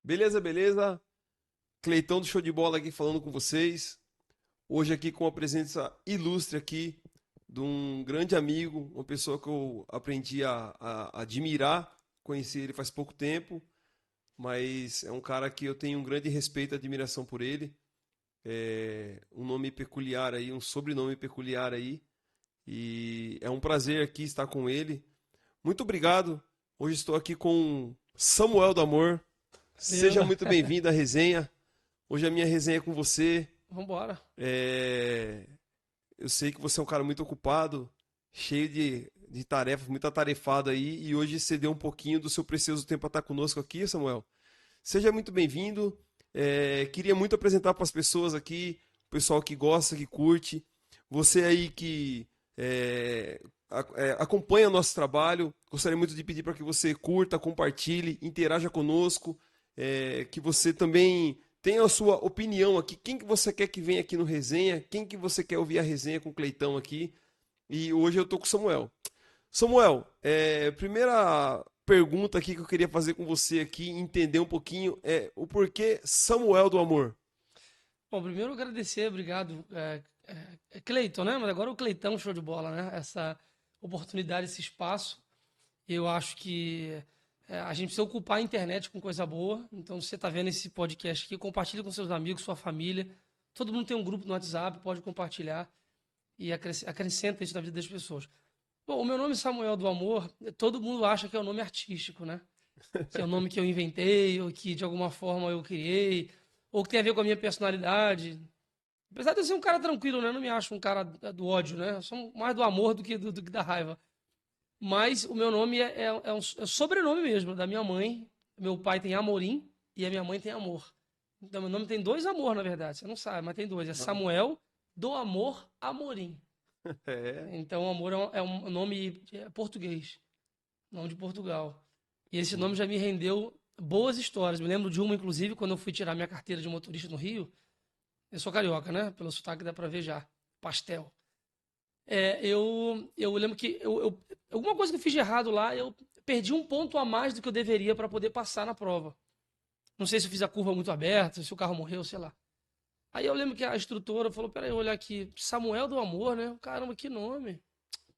Beleza, beleza? Cleitão do Show de Bola aqui falando com vocês. Hoje aqui com a presença ilustre aqui de um grande amigo, uma pessoa que eu aprendi a admirar. Conheci ele faz pouco tempo, mas é um cara que eu tenho um grande respeito e admiração por ele. É um nome peculiar aí, um sobrenome peculiar aí. E é um prazer aqui estar com ele. Muito obrigado. Hoje estou aqui com Samuel do Amor. Seja Valeu. muito bem-vindo à resenha. Hoje a minha resenha é com você. Vambora. Eu sei que você é um cara muito ocupado, cheio de tarefas, muito atarefado aí, e hoje você deu um pouquinho do seu precioso tempo para estar conosco aqui, Samuel. Seja muito bem-vindo. Queria muito apresentar para as pessoas aqui, o pessoal que gosta, que curte, você aí que acompanha nosso trabalho. Gostaria muito de pedir para que você curta, compartilhe, interaja conosco, que você também tenha a sua opinião aqui. Quem que você quer que venha aqui no resenha? Quem que você quer ouvir a resenha com o Cleitão aqui? E hoje eu tô com o Samuel. Samuel, primeira pergunta aqui que eu queria fazer com você aqui, entender um pouquinho, é o porquê Samuel do Amor. Bom, primeiro agradecer, obrigado. Cleiton, né? Mas agora o Cleitão, show de bola, né? Essa oportunidade, esse espaço. Eu acho que a gente precisa ocupar a internet com coisa boa. Então, se você está vendo esse podcast aqui, compartilha com seus amigos, sua família. Todo mundo tem um grupo no WhatsApp, pode compartilhar e acrescenta isso na vida das pessoas. Bom, o meu nome é Samuel do Amor, todo mundo acha que é um nome artístico, né? Que é um nome que eu inventei, ou que de alguma forma eu criei, ou que tem a ver com a minha personalidade. Apesar de eu ser um cara tranquilo, né? Eu não me acho um cara do ódio, né? Eu sou mais do amor do que da raiva. Mas o meu nome é sobrenome mesmo, da minha mãe. Meu pai tem Amorim e a minha mãe tem Amor. Então, meu nome tem dois amor, na verdade. Você não sabe, mas tem dois. É Samuel do Amor Amorim. É, Então, Amor é um nome português, nome de Portugal. E esse nome sim. já me rendeu boas histórias. Me lembro de uma, inclusive, quando eu fui tirar minha carteira de motorista no Rio. Eu sou carioca, né? Pelo sotaque dá pra ver já. Pastel. Eu lembro que alguma coisa que eu fiz de errado lá, eu perdi um ponto a mais do que eu deveria para poder passar na prova. Não sei se eu fiz a curva muito aberta, se o carro morreu, sei lá. Aí eu lembro que a instrutora falou: peraí, olhar aqui, Samuel do Amor, né? Caramba, que nome.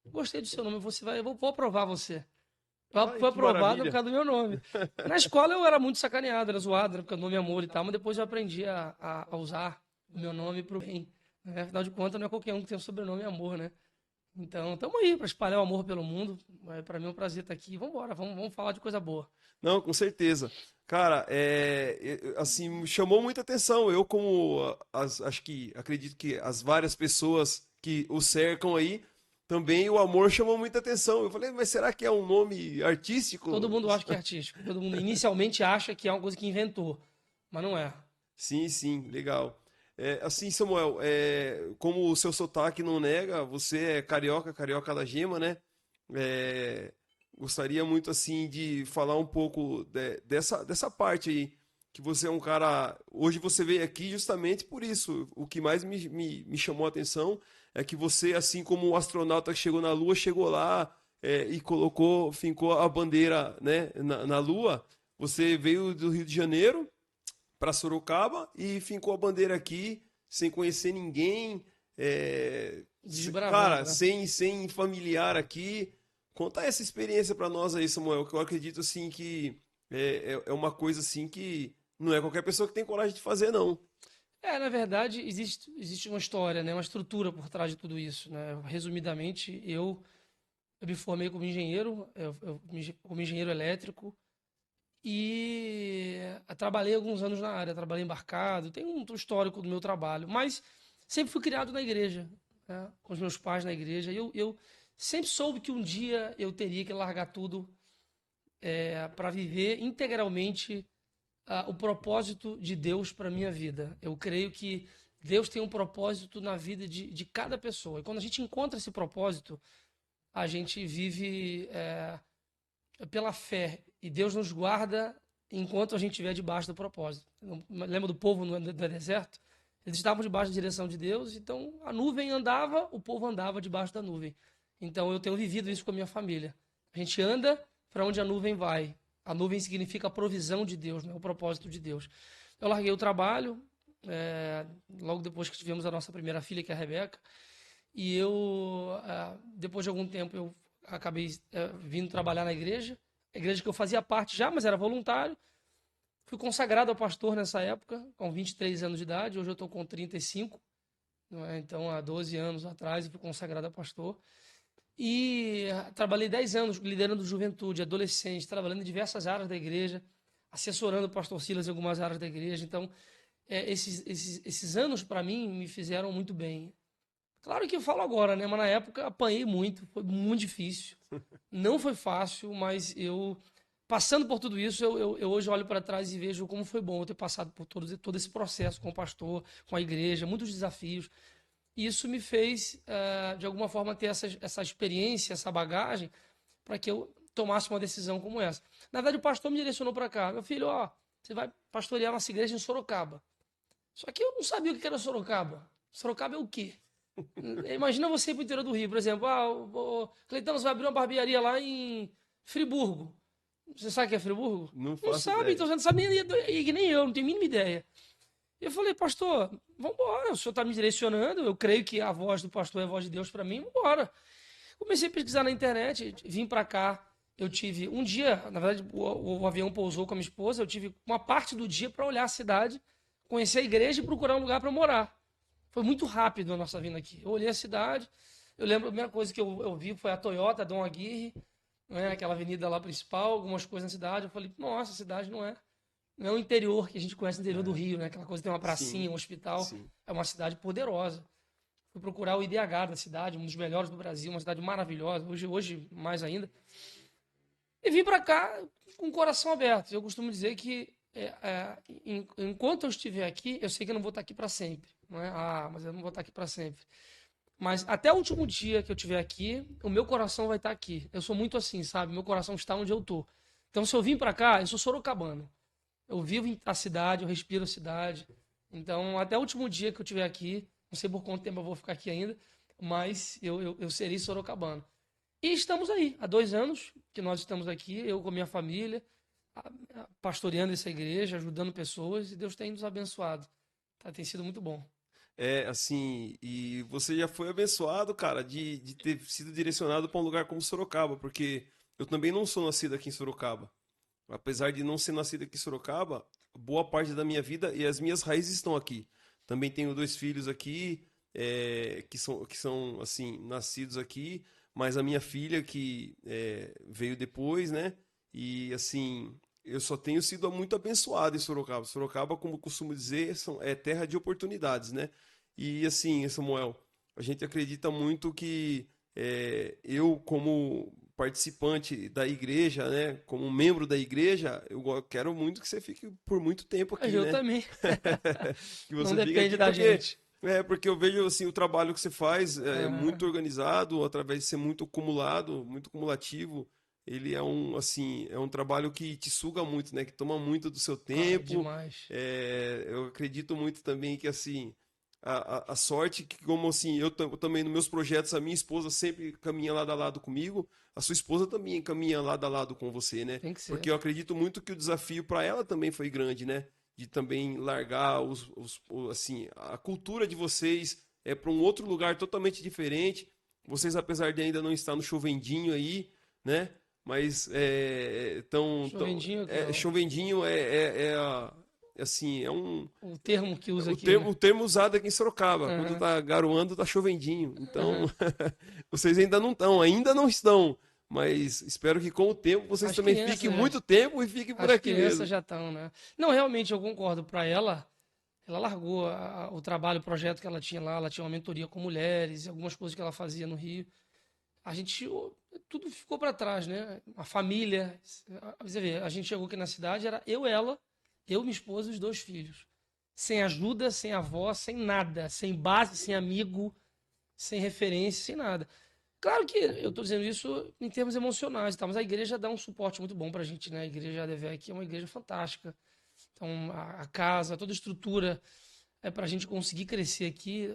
Gostei do seu nome, vou aprovar você. Ai, Foi que aprovado por maravilha. causa do meu nome. Na escola eu era muito sacaneado, era zoado, né, por causa do nome Amor e tal, mas depois eu aprendi a usar o meu nome pro bem. Né? Afinal de contas, não é qualquer um que tem o sobrenome Amor, né? Então, estamos aí para espalhar o amor pelo mundo. Para mim é um prazer estar aqui. Vamos embora, vamos falar de coisa boa. Não, com certeza. Cara, assim, me chamou muita atenção. Eu, como acho que acredito que as várias pessoas que o cercam aí, também o amor chamou muita atenção. Eu falei, mas será que é um nome Todo artístico? mundo acha que é artístico. Todo mundo inicialmente acha que é uma coisa que inventou, mas não é. Sim, sim, legal. Assim, Samuel, como o seu sotaque não nega, você é carioca, carioca da gema, né? É, gostaria muito, assim, de falar um pouco dessa parte aí, que você é um cara... Hoje você veio aqui justamente por isso. O que mais me chamou a atenção é que você, assim como o astronauta que chegou na Lua, chegou lá, e fincou a bandeira, né, na Lua. Você veio do Rio de Janeiro para Sorocaba e fincou a bandeira aqui sem conhecer ninguém, cara, Desbravando, né? sem familiar aqui. Conta essa experiência para nós aí, Samuel, que eu acredito assim que é uma coisa assim que não é qualquer pessoa que tem coragem de fazer, não. Na verdade, existe uma história, né? Uma estrutura por trás de tudo isso, né? Resumidamente, eu me formei como engenheiro, como engenheiro elétrico, e trabalhei alguns anos na área, trabalhei embarcado, tem um histórico do meu trabalho, mas sempre fui criado na igreja, né, com os meus pais na igreja. Eu sempre soube que um dia eu teria que largar tudo para viver integralmente o propósito de Deus para minha vida. Eu creio que Deus tem um propósito na vida de cada pessoa. E quando a gente encontra esse propósito, a gente vive pela fé. E Deus nos guarda enquanto a gente estiver debaixo do propósito. Lembra do povo no deserto? Eles estavam debaixo da direção de Deus, então a nuvem andava, o povo andava debaixo da nuvem. Então eu tenho vivido isso com a minha família. A gente anda para onde a nuvem vai. A nuvem significa a provisão de Deus, né? O propósito de Deus. Eu larguei o trabalho, logo depois que tivemos a nossa primeira filha, que é a Rebeca, e depois de algum tempo, eu acabei vindo trabalhar na igreja, a igreja que eu fazia parte já, mas era voluntário. Fui consagrado ao pastor nessa época, com 23 anos de idade, hoje eu estou com 35, não é? Então há 12 anos atrás eu fui consagrado a pastor. E trabalhei 10 anos liderando juventude, adolescente, trabalhando em diversas áreas da igreja, assessorando o pastor Silas em algumas áreas da igreja. Então, esses anos, para mim, me fizeram muito bem. Claro que eu falo agora, né? Mas na época apanhei muito, foi muito difícil. Não foi fácil, mas passando por tudo isso, eu hoje olho para trás e vejo como foi bom eu ter passado por todo esse processo com o pastor, com a igreja, muitos desafios. Isso me fez, de alguma forma, ter essa experiência, essa bagagem, para que eu tomasse uma decisão como essa. Na verdade, o pastor me direcionou para cá. Meu filho, você vai pastorear nossa igreja em Sorocaba. Só que eu não sabia o que era Sorocaba. Sorocaba é o quê? Imagina você ir para o interior do Rio, por exemplo. Cleitão, você vai abrir uma barbearia lá em Friburgo. Você sabe o que é Friburgo? Não Não faço sabe, ideia. então você não sabe nem eu, não tenho a mínima ideia. Eu falei, pastor, vamos embora, o senhor está me direcionando, eu creio que a voz do pastor é a voz de Deus para mim, vamos embora. Comecei a pesquisar na internet, vim para cá, eu tive um dia, na verdade o avião pousou com a minha esposa, eu tive uma parte do dia para olhar a cidade, conhecer a igreja e procurar um lugar para morar. Foi muito rápido a nossa vinda aqui. Eu olhei a cidade, eu lembro a primeira coisa que eu vi foi a Toyota, Dom Aguirre, né, aquela avenida lá principal, algumas coisas na cidade, eu falei, nossa, a cidade não é o interior que a gente conhece no interior do Rio, né? Aquela coisa tem uma Sim, pracinha, um hospital. sim. É uma cidade poderosa. Fui procurar o IDH da cidade, um dos melhores do Brasil, uma cidade maravilhosa, hoje mais ainda. E vim para cá com o coração aberto. Eu costumo dizer que enquanto eu estiver aqui, eu sei que eu não vou estar aqui para sempre. Não é? Mas eu não vou estar aqui para sempre. Mas até o último dia que eu estiver aqui, o meu coração vai estar aqui. Eu sou muito assim, sabe? Meu coração está onde eu tô. Então, se eu vim para cá, eu sou sorocabano. Eu vivo a cidade, eu respiro a cidade. Então, até o último dia que eu estiver aqui, não sei por quanto tempo eu vou ficar aqui ainda, mas eu serei sorocabano. E estamos aí, há 2 anos que nós estamos aqui, eu com a minha família, pastoreando essa igreja, ajudando pessoas, e Deus tem nos abençoado. Tem sido muito bom. Assim, e você já foi abençoado, cara, de ter sido direcionado para um lugar como Sorocaba, porque eu também não sou nascido aqui em Sorocaba. Apesar de não ser nascido aqui em Sorocaba, boa parte da minha vida e as minhas raízes estão aqui. Também tenho 2 filhos aqui, que são assim, nascidos aqui, mas a minha filha que veio depois, né? E assim, eu só tenho sido muito abençoado em Sorocaba. Sorocaba, como eu costumo dizer, é terra de oportunidades, né? E assim, Samuel, a gente acredita muito que eu, como participante da igreja, né, como membro da igreja, eu quero muito que você fique por muito tempo aqui, Eu né? também. Que Não você fique depende aqui da porque gente. porque eu vejo assim o trabalho que você faz é Ah, muito organizado, através de ser muito acumulado, muito cumulativo. Ele é um trabalho que te suga muito, né? Que toma muito do seu tempo. demais. Eu acredito muito também que assim a sorte que como assim eu também nos meus projetos a minha esposa sempre caminha lado a lado comigo, a sua esposa também caminha lado a lado com você, né? Tem que ser. Porque eu acredito muito que o desafio para ela também foi grande, né? De também largar assim, a cultura de vocês para um outro lugar totalmente diferente. Vocês, apesar de ainda não estar no Chovendinho aí, né? Mas Chovendinho, que é Chovendinho assim, o termo que usa o aqui, termo, né? o termo usado aqui em Sorocaba. Quando Aham, tá garoando, tá chovendinho. Então, aham. vocês ainda não estão. Mas espero que com o tempo vocês As também crianças fiquem já, muito tempo e fiquem por as aqui crianças mesmo. já estão, né? Não, realmente eu concordo. Para ela largou o trabalho, o projeto que ela tinha lá. Ela tinha uma mentoria com mulheres, algumas coisas que ela fazia no Rio. A gente, tudo ficou para trás, né? A família. Você vê, a gente chegou aqui na cidade, era eu, ela, eu, minha esposa e os 2 filhos. Sem ajuda, sem avó, sem nada. Sem base, sem amigo, sem referência, sem nada. Claro que eu estou dizendo isso em termos emocionais, tá? Mas a igreja dá um suporte muito bom para a gente, né? A igreja ADV aqui é uma igreja fantástica. Então, a casa, toda a estrutura, para a gente conseguir crescer aqui,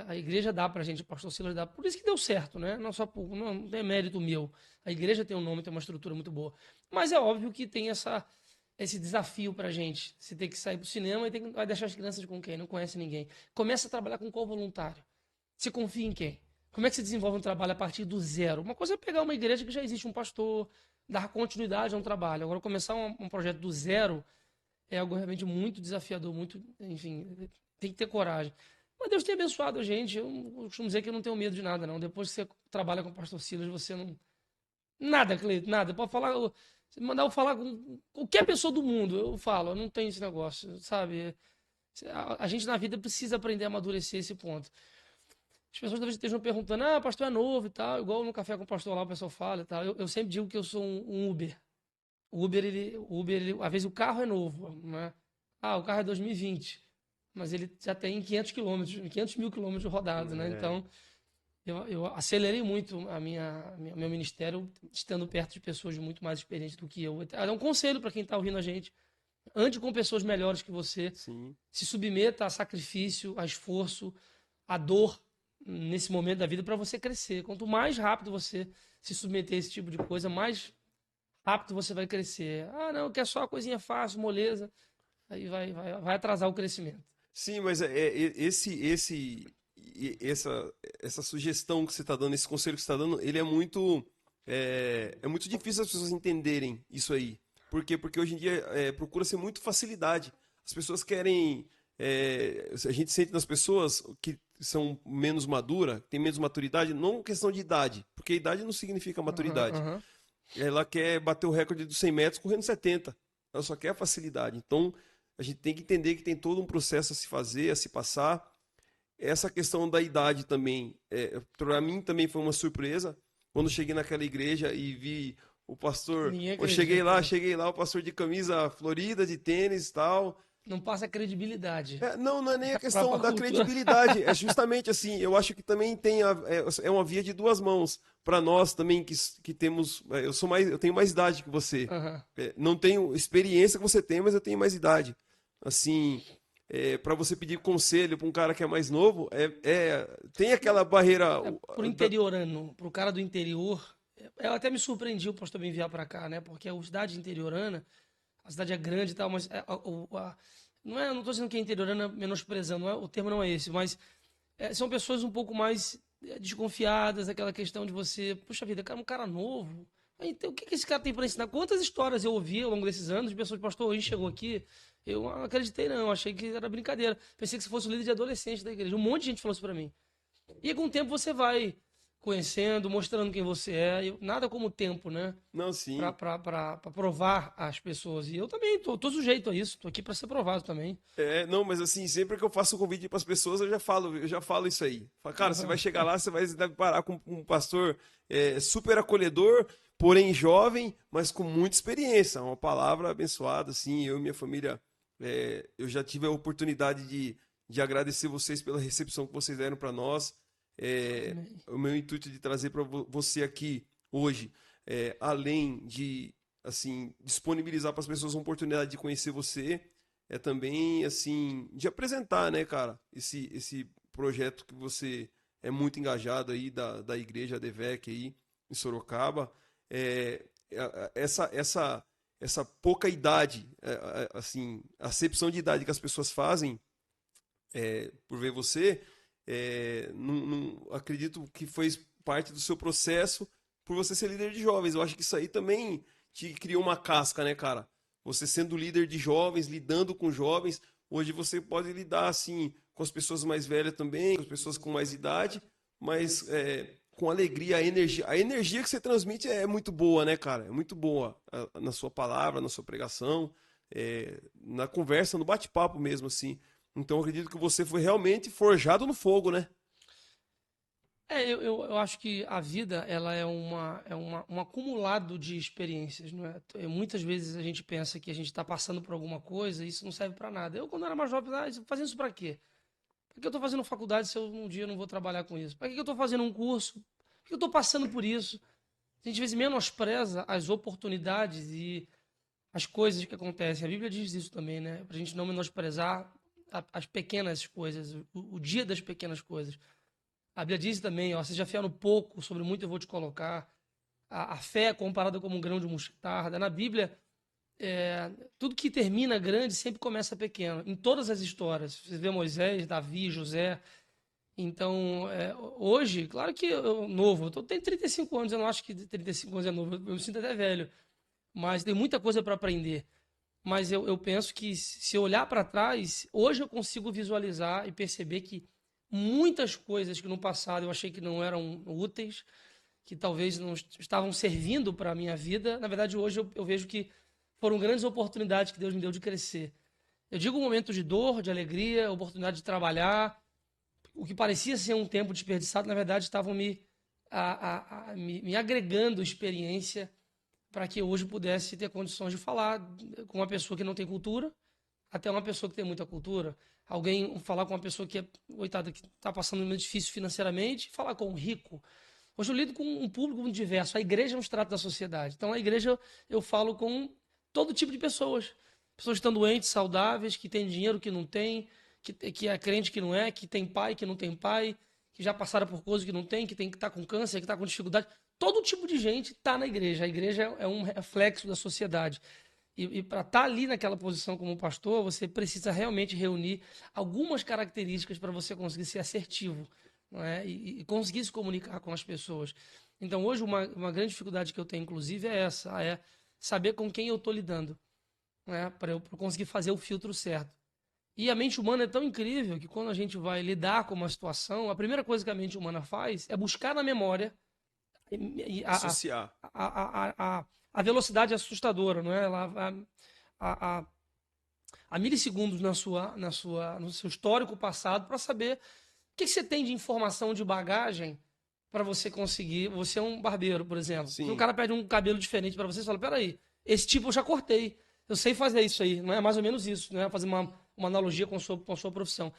a igreja dá para a gente, o pastor Silas dá. Por isso que deu certo, né? Não só não é mérito meu. A igreja tem um nome, tem uma estrutura muito boa. Mas é óbvio que tem esse desafio para a gente. Você tem que sair para o cinema e vai deixar as crianças com quem? Não conhece ninguém. Começa a trabalhar com qual voluntário? Você confia em quem? Como é que você desenvolve um trabalho a partir do zero? Uma coisa é pegar uma igreja que já existe um pastor, dar continuidade a um trabalho. Agora, começar um projeto do zero é algo realmente muito desafiador, muito, enfim, tem que ter coragem. Mas Deus tem abençoado a gente. Eu costumo dizer que eu não tenho medo de nada, não. Depois que você trabalha com o pastor Silas, você não. Nada, Cleito, nada. Pode falar. Se mandar eu falar com qualquer pessoa do mundo, eu falo. Eu não tenho esse negócio, sabe? A gente na vida precisa aprender a amadurecer esse ponto. As pessoas talvez estejam perguntando, o pastor é novo e tal, igual no café com o pastor lá o pessoal fala e tal. Eu sempre digo que eu sou um Uber. Às vezes o carro é novo, né? O carro é 2020, mas ele já tem 500 quilômetros, 500 mil quilômetros rodados, né? Então, eu acelerei muito meu ministério, estando perto de pessoas muito mais experientes do que eu. É um conselho para quem está ouvindo a gente. Ande com pessoas melhores que você. Sim. Se submeta a sacrifício, a esforço, a dor nesse momento da vida para você crescer. Quanto mais rápido você se submeter a esse tipo de coisa, mais rápido você vai crescer. Não, quer só uma coisinha fácil, moleza. Aí vai atrasar o crescimento. Sim, mas essa sugestão que você está dando, esse conselho que você está dando, ele é muito difícil as pessoas entenderem isso aí. Por quê? Porque hoje em dia procura-se muito facilidade. As pessoas querem. A gente sente nas pessoas que são menos maduras, têm menos maturidade, não questão de idade, porque idade não significa maturidade. Ela quer bater o recorde dos 100 metros correndo 70. Ela só quer a facilidade. Então, a gente tem que entender que tem todo um processo a se fazer, a se passar. Essa questão da idade também, para mim também foi uma surpresa. Quando cheguei naquela igreja e vi o pastor... Eu cheguei lá, o pastor de camisa florida, de tênis e tal... Não passa credibilidade. Não é nem a questão da credibilidade. É justamente assim, eu acho que também é uma via de duas mãos. Para nós também que temos. Eu tenho mais idade que você. Não tenho experiência que você tem, mas eu tenho mais idade. Assim, para você pedir conselho para um cara que é mais novo, tem aquela barreira. Pro interiorano, pro cara do interior, eu até me surpreendi o pastor me enviar para cá, né? Porque a cidade interiorana. A cidade é grande e tal, mas não estou dizendo que é interiorana menosprezando, o termo não é esse, mas são pessoas um pouco mais desconfiadas, aquela questão de você, puxa vida, cara, um cara novo, então o que esse cara tem para ensinar? Quantas histórias eu ouvi ao longo desses anos de pessoas, pastor, hoje chegou aqui, eu não acreditei não, achei que era brincadeira, pensei que você fosse o líder de adolescente da igreja, um monte de gente falou isso para mim. E com o tempo você vai conhecendo, mostrando quem você é. Nada como o tempo, né? Não, sim. Pra provar as pessoas. E eu também tô sujeito a isso. Tô aqui para ser provado também. Não, mas assim, sempre que eu faço um convite para as pessoas, eu já falo isso aí. Falo, cara, você vai chegar lá, você vai parar com um pastor super acolhedor, porém jovem, mas com muita experiência. Uma palavra abençoada, assim. Eu e minha família, eu já tive a oportunidade de agradecer vocês pela recepção que vocês deram para nós. O meu intuito de trazer para você aqui hoje, além de assim disponibilizar para as pessoas uma oportunidade de conhecer você, também assim de apresentar, né, cara, esse projeto que você é muito engajado aí da igreja ADVEC aí em Sorocaba. Essa pouca idade, assim, a acepção de idade que as pessoas fazem por ver você, não acredito que foi parte do seu processo por você ser líder de jovens. Eu acho que isso aí também te criou uma casca, né, cara? Você sendo líder de jovens, lidando com jovens, hoje você pode lidar, assim, com as pessoas mais velhas também, com as pessoas com mais idade, mas com alegria, a energia. A energia que você transmite é muito boa, né, cara? É muito boa na sua palavra, na sua pregação, na conversa, no bate-papo mesmo, assim. Então, eu acredito que você foi realmente forjado no fogo, né? Eu acho que a vida ela é um acumulado de experiências, não é? Muitas vezes a gente pensa que a gente está passando por alguma coisa e isso não serve para nada. Eu, quando era mais jovem, fazendo isso para quê? Por que eu estou fazendo faculdade se eu um dia não vou trabalhar com isso? Para que eu estou fazendo um curso? Por que eu estou passando por isso? A gente às vezes menospreza as oportunidades e as coisas que acontecem. A Bíblia diz isso também, né? Para a gente não menosprezar as pequenas coisas, o dia das pequenas coisas. A Bíblia diz também, ó, seja fiel no pouco, sobre muito eu vou te colocar. A fé é comparada como um grão de mostarda. Na Bíblia, tudo que termina grande sempre começa pequeno. Em todas as histórias. Você vê Moisés, Davi, José. Então, hoje, claro que eu novo, eu tenho 35 anos, eu não acho que 35 anos é novo, eu me sinto até velho. Mas tem muita coisa para aprender. Mas eu penso que se eu olhar para trás, hoje eu consigo visualizar e perceber que muitas coisas que no passado eu achei que não eram úteis, que talvez não estavam servindo para a minha vida, na verdade hoje eu vejo que foram grandes oportunidades que Deus me deu de crescer. Eu digo momentos de dor, de alegria, oportunidade de trabalhar. O que parecia ser um tempo desperdiçado, na verdade estavam me agregando experiência para que eu hoje pudesse ter condições de falar com uma pessoa que não tem cultura, até uma pessoa que tem muita cultura. Alguém falar com uma pessoa que coitada, que está passando um momento difícil financeiramente, falar com um rico. Hoje eu lido com um público muito diverso. A igreja é um extrato da sociedade. Então, a igreja, eu falo com todo tipo de pessoas. Pessoas que estão doentes, saudáveis, que têm dinheiro, que não têm, que é crente, que não é, que tem pai, que não tem pai, que já passaram por coisas que não tem, que está com câncer, que está com dificuldade. Todo tipo de gente está na igreja. A igreja é um reflexo da sociedade. E para estar ali naquela posição como pastor, você precisa realmente reunir algumas características para você conseguir ser assertivo, não é? E conseguir se comunicar com as pessoas. Então, hoje, uma grande dificuldade que eu tenho, inclusive, é essa: é saber com quem eu estou lidando, não é? Para eu conseguir fazer o filtro certo. E a mente humana é tão incrível que quando a gente vai lidar com uma situação, a primeira coisa que a mente humana faz é buscar na memória Associar. a velocidade assustadora, não é? Ela, a milissegundos no seu histórico passado para saber o que você tem de informação de bagagem para você conseguir. Você é um barbeiro, por exemplo. Se o Sim. cara pede um cabelo diferente para você, você fala: peraí, esse tipo eu já cortei. Eu sei fazer isso aí, não é mais ou menos isso, né? Fazer uma analogia com a sua profissão.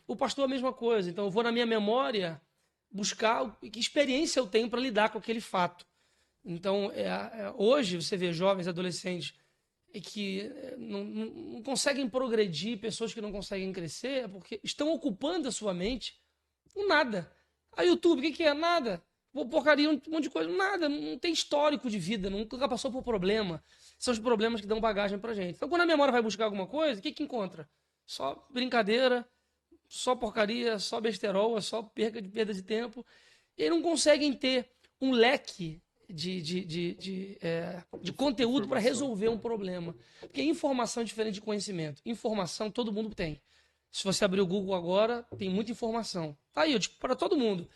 O pastor é a mesma coisa. Então eu vou na minha memória buscar que experiência eu tenho para lidar com aquele fato. Então, hoje você vê jovens, adolescentes que não conseguem progredir, pessoas que não conseguem crescer, porque estão ocupando a sua mente com nada. A YouTube, o que é? Nada. Porcaria, um monte de coisa. Nada, não tem histórico de vida, nunca passou por problema. São os problemas que dão bagagem pra gente. Então, quando a memória vai buscar alguma coisa, o que encontra? Só brincadeira, só porcaria, só besterol, só perda de tempo. E não conseguem ter um leque de conteúdo para resolver um problema. Porque informação é diferente de conhecimento. Informação todo mundo tem. Se você abrir o Google agora, tem muita informação. Tá aí, para todo mundo.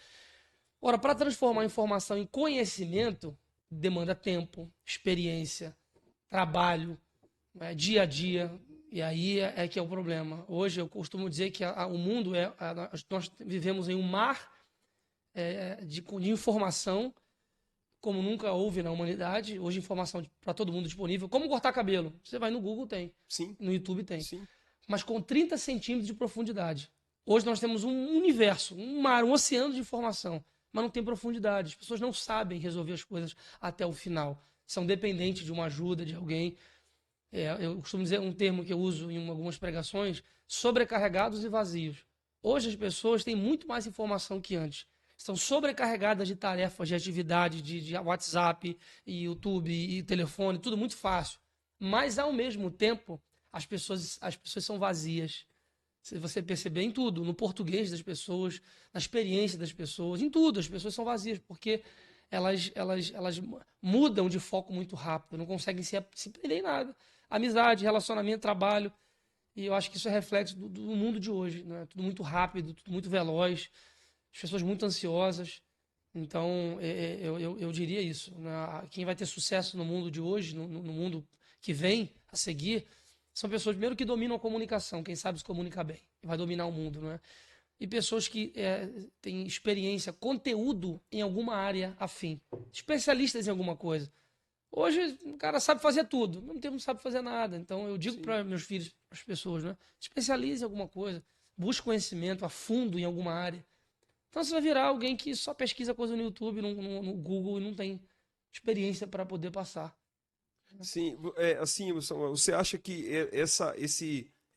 Ora, para transformar informação em conhecimento, demanda tempo, experiência, trabalho, dia a dia. E aí é que é o problema. Hoje eu costumo dizer que o mundo nós vivemos em um mar de informação como nunca houve na humanidade. Hoje informação para todo mundo disponível. Como cortar cabelo? Você vai no Google, tem. Sim. No YouTube tem. Sim. Mas com 30 centímetros de profundidade. Hoje nós temos um universo, um mar, um oceano de informação, mas não tem profundidade. As pessoas não sabem resolver as coisas até o final. São dependentes de uma ajuda de alguém. Eu costumo dizer um termo que eu uso em algumas pregações: sobrecarregados e vazios. Hoje as pessoas têm muito mais informação que antes. Estão sobrecarregadas de tarefas, de atividades, de WhatsApp, e YouTube, e telefone, tudo muito fácil. Mas, ao mesmo tempo, as pessoas são vazias. Se você perceber em tudo, no português das pessoas, na experiência das pessoas, em tudo, as pessoas são vazias, porque elas mudam de foco muito rápido, não conseguem se prender em nada. Amizade, relacionamento, trabalho. E eu acho que isso é reflexo do mundo de hoje, né? Tudo muito rápido, tudo muito veloz, as pessoas muito ansiosas. Então, eu diria isso, né? Quem vai ter sucesso no mundo de hoje, no mundo que vem a seguir, são pessoas, primeiro, que dominam a comunicação, quem sabe se comunicar bem, vai dominar o mundo, não é? E pessoas que têm experiência, conteúdo em alguma área afim, especialistas em alguma coisa. Hoje, o cara sabe fazer tudo, não tem, não sabe fazer nada. Então, eu digo para meus filhos, para as pessoas, né? Especialize em alguma coisa, busque conhecimento a fundo em alguma área. Então, você vai virar alguém que só pesquisa coisa no YouTube, no Google, e não tem experiência para poder passar. Sim, assim, você acha que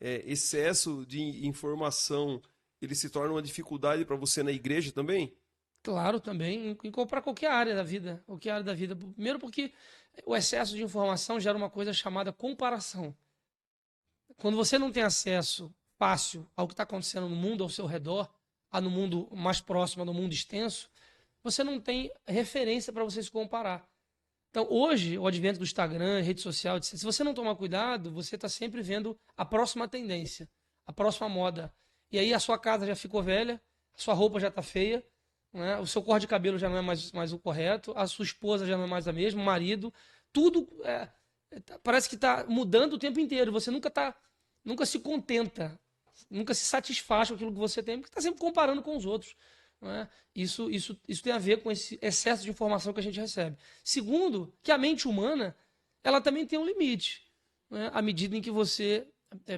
excesso de informação, ele se torna uma dificuldade para você na igreja também? Claro, também, em comprar qualquer área da vida. Qualquer área da vida. Primeiro porque o excesso de informação gera uma coisa chamada comparação. Quando você não tem acesso fácil ao que está acontecendo no mundo ao seu redor, no mundo mais próximo, no mundo extenso, você não tem referência para você se comparar. Então, hoje, o advento do Instagram, rede social, etc., se você não tomar cuidado, você está sempre vendo a próxima tendência, a próxima moda. E aí a sua casa já ficou velha, a sua roupa já está feia, né? O seu corte de cabelo já não é mais o correto, a sua esposa já não é mais a mesma, o marido, tudo parece que está mudando o tempo inteiro. Você nunca se contenta, nunca se satisfaz com aquilo que você tem, porque está sempre comparando com os outros. Não é? Isso tem a ver com esse excesso de informação que a gente recebe. Segundo, que a mente humana ela também tem um limite, não é? À medida em que você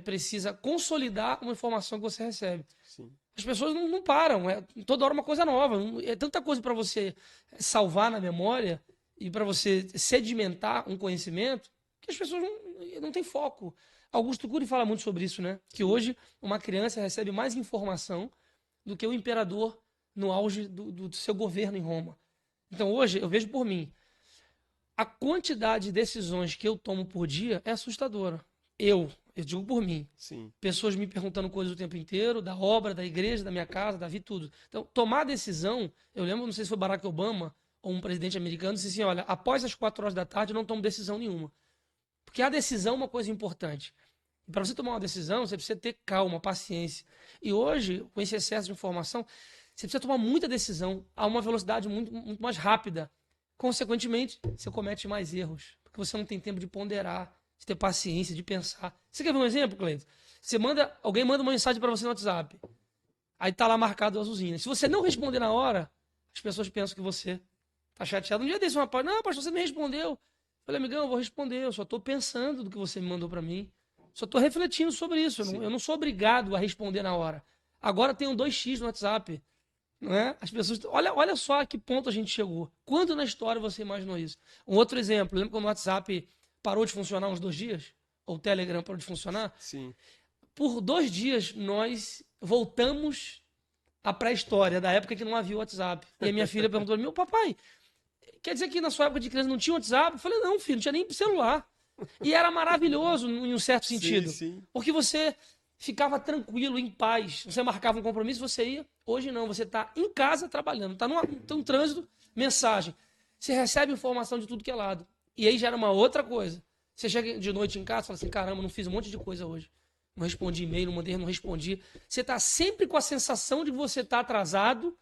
precisa consolidar uma informação que você recebe. Sim. As pessoas não param, toda hora uma coisa nova. É tanta coisa para você salvar na memória e para você sedimentar um conhecimento que as pessoas não têm foco. Augusto Cury fala muito sobre isso, né? Que hoje uma criança recebe mais informação do que o imperador no auge do seu governo em Roma. Então hoje eu vejo por mim, a quantidade de decisões que eu tomo por dia é assustadora. Eu digo por mim. Sim. Pessoas me perguntando coisas o tempo inteiro, da obra, da igreja, da minha casa, da vida, tudo. Então, tomar decisão, eu lembro, não sei se foi Barack Obama ou um presidente americano, disse assim, olha, após as 4 horas da tarde eu não tomo decisão nenhuma. Porque a decisão é uma coisa importante. E para você tomar uma decisão, você precisa ter calma, paciência. E hoje, com esse excesso de informação, você precisa tomar muita decisão a uma velocidade muito, muito mais rápida. Consequentemente, você comete mais erros, porque você não tem tempo de ponderar, de ter paciência, de pensar. Você quer ver um exemplo, Cleiton? Alguém manda uma mensagem para você no WhatsApp. Aí tá lá marcado azulzinho. Se você não responder na hora, as pessoas pensam que você tá chateado. Um dia desse, não, pastor, você me respondeu. Eu falei, amigão, eu vou responder, eu só tô pensando do que você me mandou para mim. Só tô refletindo sobre isso. Eu não sou obrigado a responder na hora. Agora tenho 2x no WhatsApp. Não é? As pessoas. Olha só a que ponto a gente chegou. Quando na história você imaginou isso? Um outro exemplo, lembra quando o WhatsApp parou de funcionar uns 2 dias? Ou o Telegram parou de funcionar? Sim. Por 2 dias nós voltamos à pré-história, da época que não havia WhatsApp. E a minha filha perguntou: meu papai, quer dizer que na sua época de criança não tinha WhatsApp? Eu falei: não, filho, não tinha nem celular. E era maravilhoso em um certo sentido. Sim. Porque você ficava tranquilo, em paz. Você marcava um compromisso, você ia. Hoje não, você está em casa trabalhando, está num trânsito, mensagem. Você recebe informação de tudo que é lado. E aí gera uma outra coisa. Você chega de noite em casa e fala assim, caramba, não fiz um monte de coisa hoje. Não respondi e-mail, não respondi. Você está sempre com a sensação de que você está atrasado,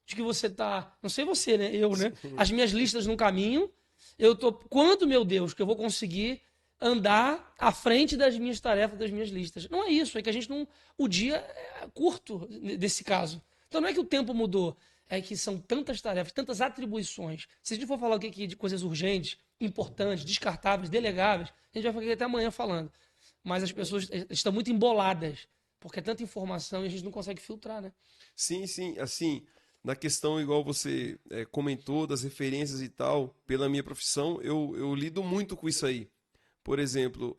de que você está... Não sei você, né? Eu, né? As minhas listas no caminho. Eu tô... Quando, meu Deus, que eu vou conseguir andar à frente das minhas tarefas, das minhas listas? Não é isso, é que a gente não... O dia é curto desse caso. Então não é que o tempo mudou, é que são tantas tarefas, tantas atribuições. Se a gente for falar aqui de coisas urgentes, importantes, descartáveis, delegáveis, a gente vai ficar aqui até amanhã falando. Mas as pessoas estão muito emboladas, porque é tanta informação e a gente não consegue filtrar, né? Sim, assim, na questão igual você comentou, das referências e tal, pela minha profissão, eu lido muito com isso aí. Por exemplo,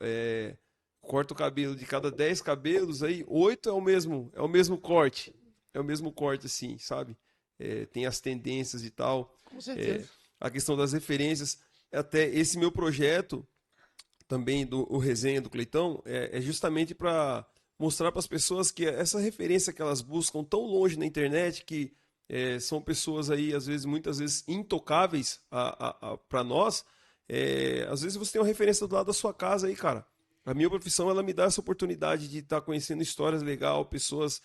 corto o cabelo de cada 10 cabelos, aí 8 é o mesmo corte. É o mesmo corte, assim, sabe? Tem as tendências e tal. Com certeza. A questão das referências. Até esse meu projeto, também o Resenha do Cleitão, é justamente para mostrar para as pessoas que essa referência que elas buscam tão longe na internet, que são pessoas aí, muitas vezes, intocáveis para nós. Às vezes você tem uma referência do lado da sua casa aí, cara. A minha profissão, ela me dá essa oportunidade de estar conhecendo histórias legais, pessoas...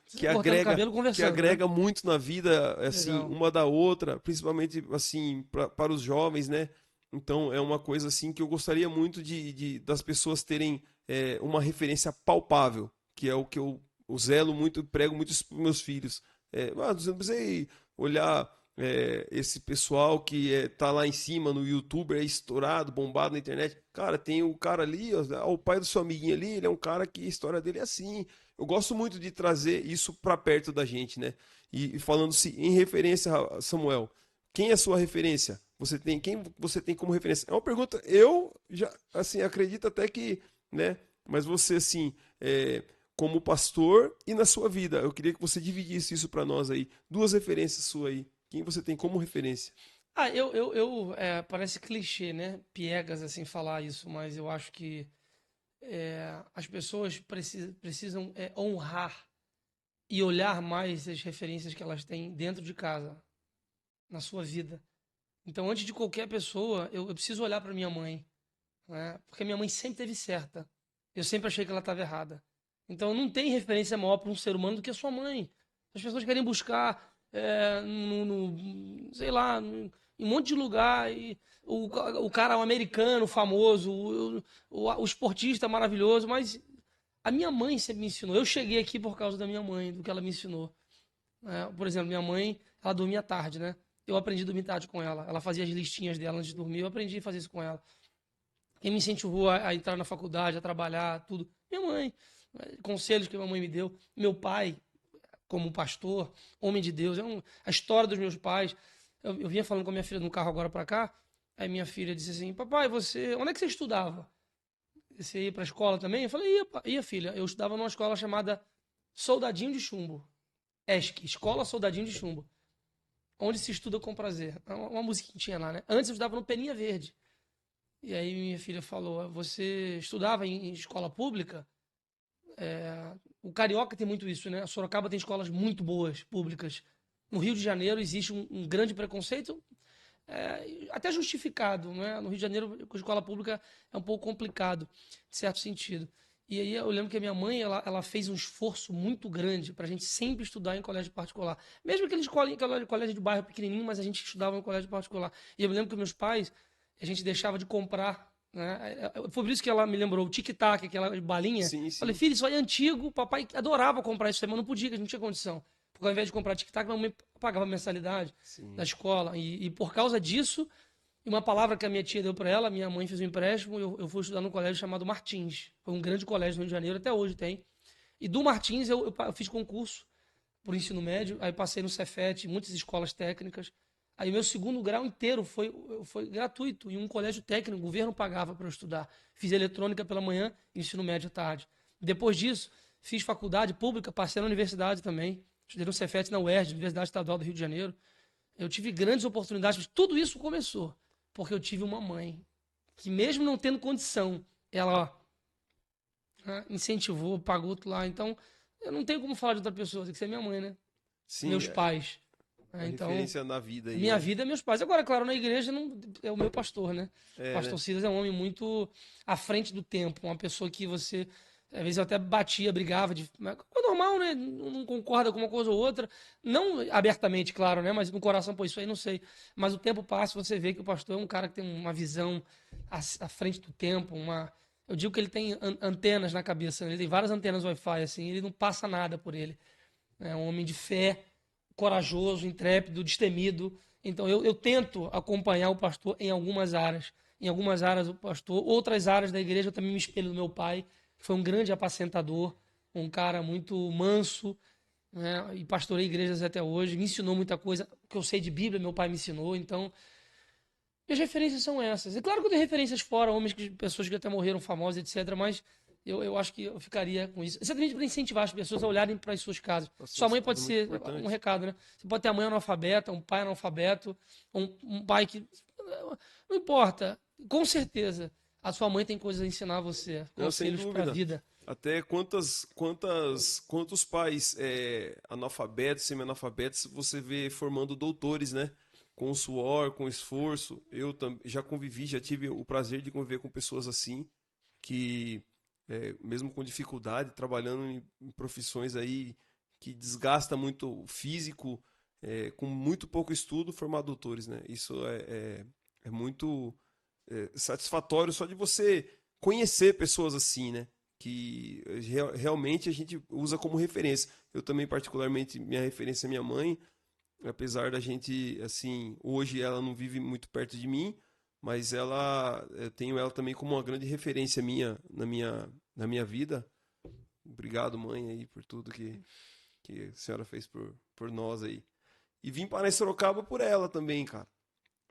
que agrega muito na vida, assim, Legal. uma da outra, principalmente, assim, para os jovens, né? Então, é uma coisa, assim, que eu gostaria muito das pessoas terem uma referência palpável, que é o que eu zelo muito, prego muito isso para meus filhos. Você não precisa olhar esse pessoal que tá lá em cima no YouTube, é estourado, bombado na internet. Cara, tem o cara ali, ó, o pai do seu amiguinho ali, ele é um cara que a história dele é assim. Eu gosto muito de trazer isso para perto da gente, né? E falando-se em referência, Samuel, quem é a sua referência? Quem você tem como referência? É uma pergunta, eu já, assim, acredito até que, né, Mas você, assim, como pastor e na sua vida, eu queria que você dividisse isso para nós aí. Duas referências suas aí. Quem você tem como referência? Parece clichê, né? Piegas, assim, falar isso, mas eu acho que as pessoas precisam honrar e olhar mais as referências que elas têm dentro de casa, na sua vida. Então, antes de qualquer pessoa, eu preciso olhar para minha mãe, né? Porque minha mãe sempre esteve certa. Eu sempre achei que ela estava errada. Então, não tem referência maior para um ser humano do que a sua mãe. As pessoas querem buscar, sei lá, em um monte de lugar. E o cara, o americano famoso, o esportista maravilhoso, mas a minha mãe sempre me ensinou. Eu cheguei aqui por causa da minha mãe, do que ela me ensinou. Por exemplo, minha mãe, ela dormia tarde, né? Eu aprendi a dormir tarde com ela. Ela fazia as listinhas dela antes de dormir. Eu aprendi a fazer isso com ela. Quem me incentivou a entrar na faculdade, a trabalhar, tudo. Minha mãe. Conselhos que minha mãe me deu. Meu pai, como pastor, homem de Deus. A história dos meus pais. Eu vinha falando com a minha filha no carro agora para cá. Aí minha filha disse assim: Papai, onde é que você estudava? Você ia para a escola também? Eu falei: ia, filha. Eu estudava numa escola chamada Soldadinho de Chumbo. ESC, Escola Soldadinho de Chumbo. Onde se estuda com prazer. Uma musiquinha tinha lá, né? Antes eu estudava no Peninha Verde. E aí minha filha falou: Você estudava em escola pública? O Carioca tem muito isso, né? A Sorocaba tem escolas muito boas, públicas. No Rio de Janeiro existe um grande preconceito, até justificado, né? No Rio de Janeiro, com escola pública é um pouco complicado, de certo sentido. E aí eu lembro que a minha mãe, ela fez um esforço muito grande para a gente sempre estudar em colégio particular. Mesmo aquele colégio de bairro pequenininho, mas a gente estudava em colégio particular. E eu me lembro que meus pais, a gente deixava de comprar, né? Foi por isso que ela me lembrou o tic-tac, aquela balinha. Sim, Falei: sim. filho, isso aí é antigo, o papai adorava comprar isso aí, mas não podia, que a gente não tinha condição. Porque ao invés de comprar tic-tac, minha mãe pagava mensalidade da Sim. escola. E por causa disso, e uma palavra que a minha tia deu para ela, minha mãe fez um empréstimo, eu fui estudar num colégio chamado Martins. Foi um grande colégio no Rio de Janeiro, até hoje tem. E do Martins eu fiz concurso por ensino médio, aí passei no Cefet, muitas escolas técnicas. Aí meu segundo grau inteiro foi gratuito, em um colégio técnico, o governo pagava para eu estudar. Fiz eletrônica pela manhã, ensino médio à tarde. Depois disso, fiz faculdade pública, passei na universidade também. Estudei no Cefet na UERJ, Universidade Estadual do Rio de Janeiro. Eu tive grandes oportunidades, mas tudo isso começou porque eu tive uma mãe que, mesmo não tendo condição, ela incentivou, pagou tudo lá. Então, eu não tenho como falar de outra pessoa, tem que ser minha mãe, né? Sim, Meus pais. a Então, referência na vida a aí, minha né? vida é meus pais. Agora, claro, na igreja não, é o meu pastor, né? O É, pastor né? Silas é um homem muito à frente do tempo, uma pessoa que você. Às vezes eu até batia, brigava, mas é normal, né? Não concorda com uma coisa ou outra. Não abertamente, claro, né? Mas no coração, pô, isso aí não sei. Mas o tempo passa e você vê que o pastor é um cara que tem uma visão à frente do tempo, Eu digo que ele tem antenas na cabeça, né? Ele tem várias antenas Wi-Fi, assim, ele não passa nada por ele. É um homem de fé, corajoso, intrépido, destemido. Então eu tento acompanhar o pastor em algumas áreas. Em algumas áreas o pastor, outras áreas da igreja eu também me espelho no meu pai, que foi um grande apacentador, um cara muito manso, né? E pastorei igrejas até hoje, me ensinou muita coisa. O que eu sei de Bíblia, meu pai me ensinou. Então, minhas referências são essas. É claro que eu tenho referências fora, pessoas que até morreram famosas, etc. Mas eu acho que eu ficaria com isso. Exatamente para incentivar as pessoas a olharem para as suas casas. As Sua suas mãe pode casas é muito ser um importante. recado, né? Você pode ter a mãe analfabeta, um pai analfabeto, um pai que. Não importa. Com certeza, a sua mãe tem coisas a ensinar a você. Não, sem Conselhos para a dúvida. vida. Até quantos pais analfabetos, semi-analfabetos, você vê formando doutores, né? Com suor, com esforço. Eu já convivi, já tive o prazer de conviver com pessoas assim, que, mesmo com dificuldade, trabalhando em profissões aí que desgasta muito o físico, com muito pouco estudo, formar doutores, né? Isso é muito satisfatório só de você conhecer pessoas assim, né? Que realmente a gente usa como referência. Eu também, particularmente, minha referência é minha mãe, apesar da gente, assim, hoje ela não vive muito perto de mim, mas eu tenho ela também como uma grande referência minha na minha vida. Obrigado, mãe, aí, por tudo que a senhora fez por nós aí. E vim para Sorocaba por ela também, cara.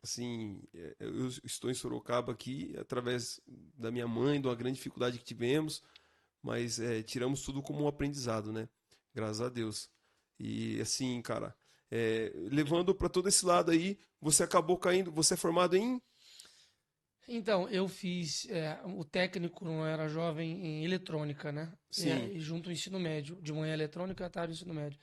Assim, eu estou em Sorocaba aqui através da minha mãe, de uma grande dificuldade que tivemos. mas tiramos tudo como um aprendizado, né? Graças a Deus. E assim, cara, levando para todo esse lado aí, você acabou caindo, você é formado em... Então, eu fiz o técnico, não era jovem, em eletrônica, né? Sim. E junto ao ensino médio. De manhã eletrônica, à tarde ensino médio.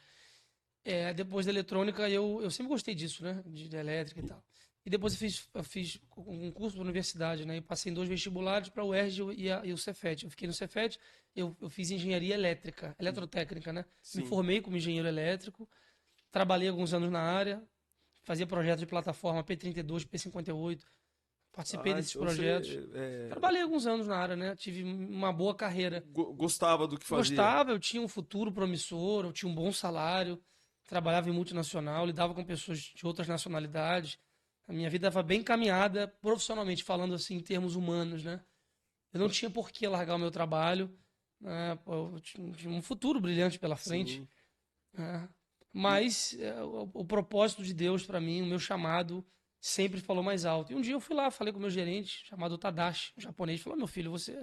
Depois da eletrônica, eu sempre gostei disso, né? De elétrica e tal. E depois eu fiz um curso para universidade, né? E passei em 2 vestibulares para o UERJ e o Cefet. Eu fiquei no Cefet, eu fiz engenharia elétrica, eletrotécnica, né? Me Sim. formei como engenheiro elétrico, trabalhei alguns anos na área, fazia projetos de plataforma P32, P58, participei Ah, desses então projetos. você Trabalhei alguns anos na área, né? Tive uma boa carreira. gostava do que fazia. Gostava, eu tinha um futuro promissor, eu tinha um bom salário, trabalhava em multinacional, lidava com pessoas de outras nacionalidades. A minha vida estava bem encaminhada, profissionalmente falando assim, em termos humanos, né? Eu não tinha por que largar o meu trabalho, né? Pô, eu tinha um futuro brilhante pela frente, Sim. né? E- Mas o propósito de Deus para mim, o meu chamado, sempre falou mais alto. E um dia eu fui lá, falei com o meu gerente, chamado Tadashi, um japonês, falou: meu filho, você.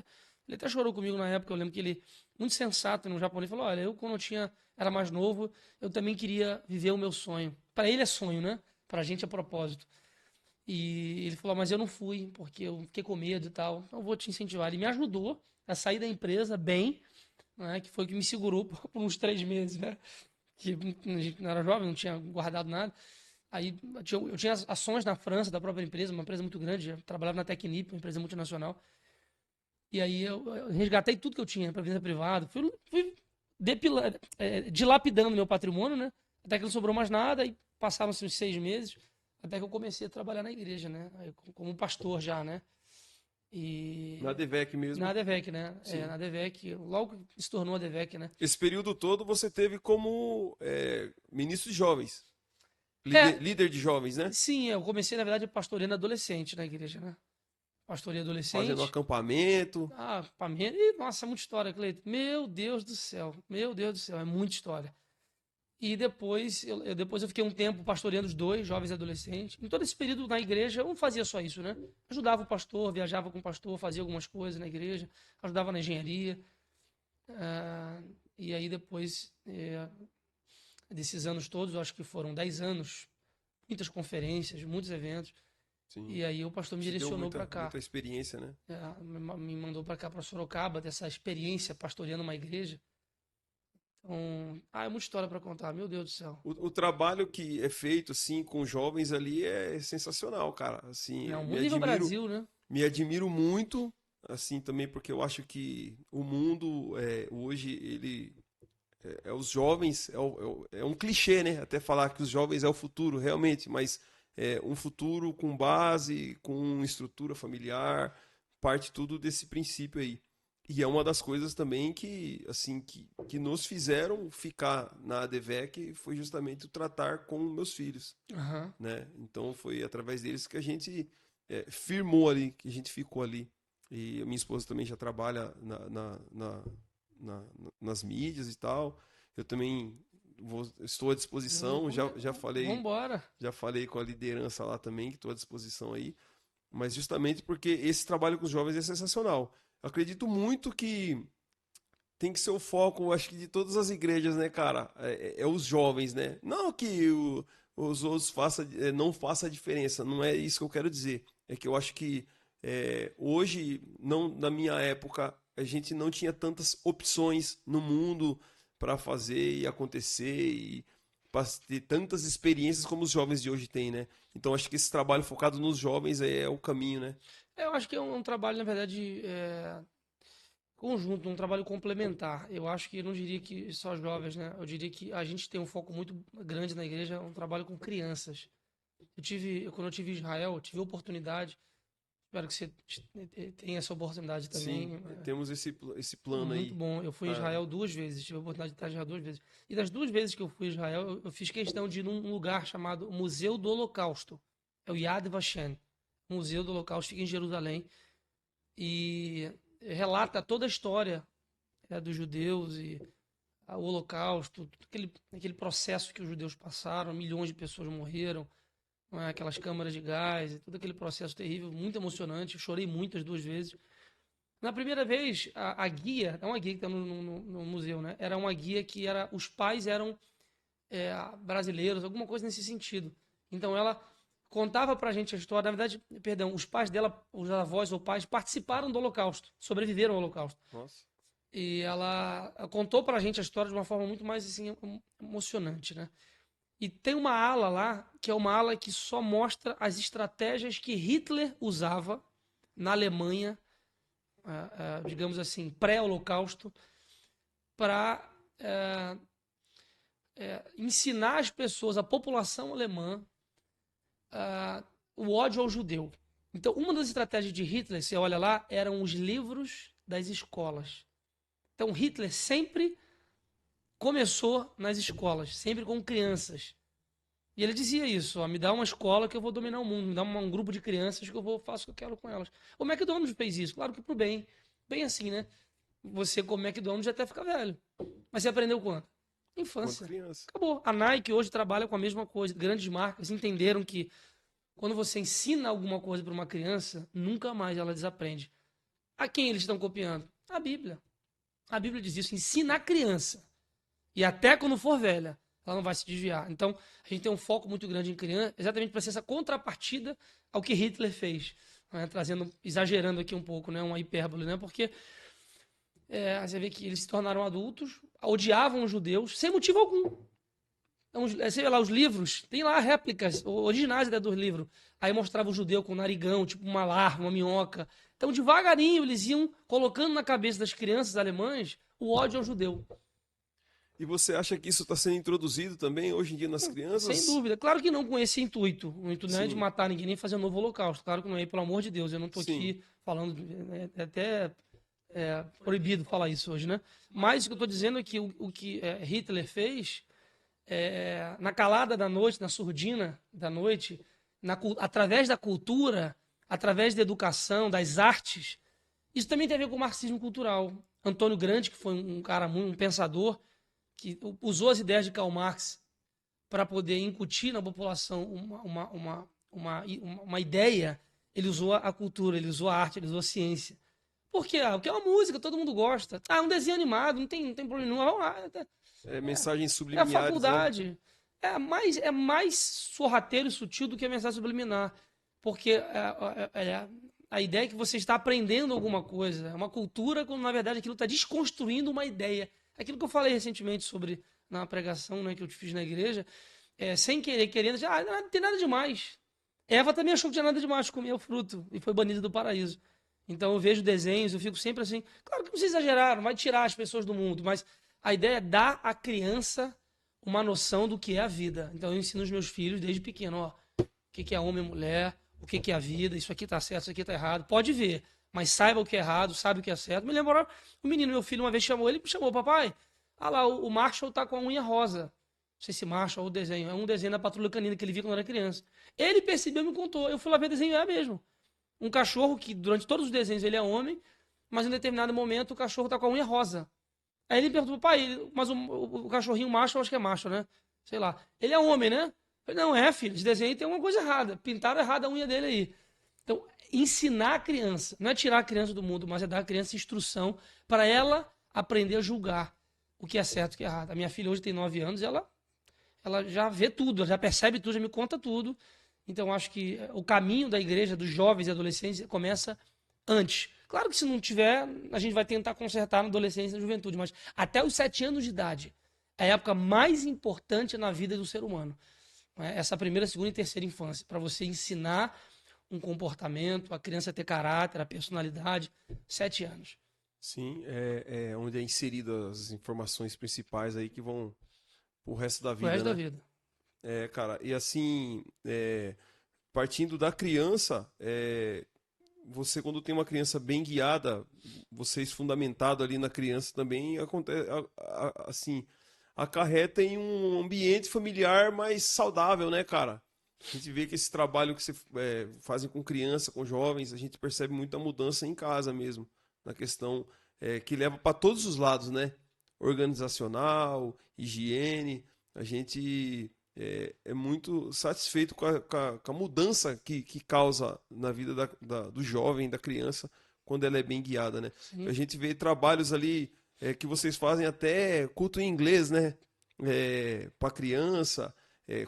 Ele até chorou comigo na época, eu lembro que ele, muito sensato, um japonês, falou: olha, eu quando eu era mais novo, eu também queria viver o meu sonho. Para ele é sonho, né? Para a gente é propósito. E ele falou: mas eu não fui, porque eu fiquei com medo e tal. Então eu vou te incentivar. Ele me ajudou a sair da empresa bem, né? Que foi o que me segurou por uns 3 meses, né? Que a gente não era jovem, não tinha guardado nada. Aí eu tinha ações na França da própria empresa, uma empresa muito grande, eu trabalhava na Technip, uma empresa multinacional. E aí eu resgatei tudo que eu tinha para vida privada, fui dilapidando meu patrimônio, né? Até que não sobrou mais nada, e passaram-se uns 6 meses, até que eu comecei a trabalhar na igreja, né? Aí, como pastor já, né? Na E DVEC na mesmo. ADVEC, né? Sim. Na ADVEC, logo que se tornou a ADVEC, né? Esse período todo você teve como ministro de jovens, É, líder de jovens, né? sim, eu comecei, na verdade, pastoreando adolescente na igreja, né? Pastorei Fazendo adolescente. acampamento. Pra mim, nossa, é muita história, Cleiton. Meu Deus do céu, meu Deus do céu, é muita história. E depois eu fiquei um tempo pastoreando os dois, jovens e adolescentes. Em todo esse período na igreja, eu não fazia só isso, né? Ajudava o pastor, viajava com o pastor, fazia algumas coisas na igreja, ajudava na engenharia. Ah, e aí depois, desses anos todos, eu acho que foram 10 anos, muitas conferências, muitos eventos. Sim. E aí o pastor me Te deu direcionou para muita, cá. muita experiência, né? Me mandou para cá, para Sorocaba, dessa experiência pastoreando uma igreja. Então, é muita história para contar, meu Deus do céu. O trabalho que é feito assim com jovens ali é sensacional, cara. Assim, É um mundo nível Brasil, né? me admiro muito, assim também porque eu acho que o mundo hoje ele os jovens é um clichê, né? Até falar que os jovens é o futuro, realmente, mas é um futuro com base, com estrutura familiar, parte tudo desse princípio aí. E é uma das coisas também que, assim, que nos fizeram ficar na ADVEC foi justamente o tratar com meus filhos, Aham. né? Então foi através deles que a gente firmou ali, que a gente ficou ali. E a minha esposa também já trabalha nas mídias e tal. Eu também estou à disposição, Vambora. já falei com a liderança lá também, que estou à disposição aí. Mas justamente porque esse trabalho com os jovens é sensacional. Eu acredito muito que tem que ser o foco, acho que de todas as igrejas, né, cara? É os jovens, né? Não que os outros não faça a diferença, não é isso que eu quero dizer. É que eu acho que hoje, não, na minha época, a gente não tinha tantas opções no mundo para fazer e acontecer e para ter tantas experiências como os jovens de hoje têm, né? Então acho que esse trabalho focado nos jovens é o caminho, né? Eu acho que é um trabalho, na verdade, conjunto, um trabalho complementar. Eu acho que eu não diria que só jovens, né? Eu diria que a gente tem um foco muito grande na igreja, um trabalho com crianças. Quando eu tive em Israel, eu tive a oportunidade, espero que você tenha essa oportunidade Sim, também. temos esse plano Muito aí. bom. Eu fui em Ah, Israel 2 vezes, tive a oportunidade de estar em Israel 2 vezes. E das 2 vezes que eu fui em Israel, eu fiz questão de ir num lugar chamado Museu do Holocausto. É o Yad Vashem. Museu do Holocausto, fica em Jerusalém. E relata toda a história dos judeus e o Holocausto, tudo aquele processo que os judeus passaram, milhões de pessoas morreram, não é? Aquelas câmaras de gás, todo aquele processo terrível, muito emocionante. Eu chorei muito as 2 vezes. Na primeira vez, a guia, é uma guia que está no museu, né? Era uma guia que os pais eram brasileiros, alguma coisa nesse sentido. Então ela contava pra gente a história, na verdade, perdão, os pais dela, os avós ou pais, participaram do Holocausto, sobreviveram ao Holocausto. Nossa. E ela contou pra gente a história de uma forma muito mais assim, emocionante, né? E tem uma ala lá, que é uma ala que só mostra as estratégias que Hitler usava na Alemanha, digamos assim, pré-Holocausto, para ensinar as pessoas, a população alemã, o ódio ao judeu. Então, uma das estratégias de Hitler, você olha lá, eram os livros das escolas. Então, Hitler sempre começou nas escolas, sempre com crianças. E ele dizia isso, ó, me dá uma escola que eu vou dominar o mundo, me dá um grupo de crianças que eu faço o que eu quero com elas. O McDonald's fez isso, claro que pro bem. Bem assim, né? Você come McDonald's até ficar velho. Mas você aprendeu quando? Infância. Criança. Acabou. A Nike hoje trabalha com a mesma coisa. Grandes marcas entenderam que quando você ensina alguma coisa para uma criança, nunca mais ela desaprende. A quem eles estão copiando? A Bíblia. A Bíblia diz isso, ensina a criança. E até quando for velha, ela não vai se desviar. Então, a gente tem um foco muito grande em criança, exatamente para ser essa contrapartida ao que Hitler fez. Né? Exagerando aqui um pouco, né? Uma hipérbole, né? Porque você vê que eles se tornaram adultos, odiavam os judeus, sem motivo algum. Então, você vê lá os livros, tem lá réplicas originais dos livros. Aí mostrava o judeu com um narigão, tipo uma larva, uma minhoca. Então, devagarinho, eles iam colocando na cabeça das crianças alemãs o ódio ao judeu. E você acha que isso está sendo introduzido também hoje em dia nas crianças? Sem dúvida. Claro que não com esse intuito. O intuito não é de Sim. matar ninguém nem fazer um novo holocausto. Claro que não é, pelo amor de Deus. Eu não estou Sim. aqui falando. É até proibido falar isso hoje, né? Mas o que eu estou dizendo é que o que Hitler fez, na calada da noite, na surdina da noite, através da cultura, através da educação, das artes, isso também tem a ver com o marxismo cultural. Antônio Gramsci, que foi um cara, um pensador, que usou as ideias de Karl Marx para poder incutir na população uma ideia, ele usou a cultura, ele usou a arte, ele usou a ciência. Por quê? Porque é uma música, todo mundo gosta. Um desenho animado, não tem problema nenhum. Vamos lá. Mensagens É a subliminares, faculdade. né? É mais sorrateiro e sutil do que a mensagem subliminar. Porque a ideia é que você está aprendendo alguma coisa. É uma cultura, quando na verdade aquilo está desconstruindo uma ideia. Aquilo que eu falei recentemente na pregação, né, que eu fiz na igreja, sem querer, querendo, não tem nada demais. Eva também achou que tinha nada demais, comia o fruto e foi banida do paraíso. Então eu vejo desenhos, eu fico sempre assim. Claro que não precisa exagerar, não vai tirar as pessoas do mundo, mas a ideia é dar à criança uma noção do que é a vida. Então eu ensino os meus filhos desde pequeno, ó, o que é homem e mulher, o que é a vida, isso aqui tá certo, isso aqui tá errado. Pode ver, mas saiba o que é errado, sabe o que é certo. Me lembro, o menino, meu filho, uma vez chamou ele, me chamou, papai, lá, o Marshall tá com a unha rosa. Não sei se Marshall ou o desenho, é um desenho da Patrulha Canina que ele via quando era criança. Ele percebeu e me contou. Eu fui lá ver o desenho, mesmo. Um cachorro que durante todos os desenhos ele é homem, mas em determinado momento o cachorro tá com a unha rosa. Aí ele perguntou, pai, mas o cachorrinho macho, eu acho que é macho, né? Sei lá. Ele é homem, né? Eu falei, não, filho, esse desenho tem uma coisa errada. Pintaram errado a unha dele aí. Então, ensinar a criança, não é tirar a criança do mundo, mas é dar a criança instrução para ela aprender a julgar o que é certo e o que é errado. A minha filha hoje tem 9 anos e ela já vê tudo, ela já percebe tudo, já me conta tudo. Então, acho que o caminho da igreja, dos jovens e adolescentes, começa antes. Claro que se não tiver, a gente vai tentar consertar na adolescência e na juventude, mas até os 7 anos de idade é a época mais importante na vida do ser humano. Essa primeira, segunda e terceira infância, para você ensinar um comportamento, a criança ter caráter, a personalidade, 7 anos. Sim, é onde é inserida as informações principais aí que vão pro resto da vida, O resto né? da vida. Cara, e assim, partindo da criança, você quando tem uma criança bem guiada, vocês fundamentado ali na criança também acontece, assim, acarreta em um ambiente familiar mais saudável, né, cara? A gente vê que esse trabalho que você fazem com criança, com jovens, a gente percebe muita mudança em casa mesmo, na questão que leva para todos os lados, né? Organizacional, higiene, a gente é muito satisfeito com a mudança que causa na vida do jovem, da criança, quando ela é bem guiada, né? Sim. A gente vê trabalhos ali que vocês fazem até culto em inglês, né? Para criança,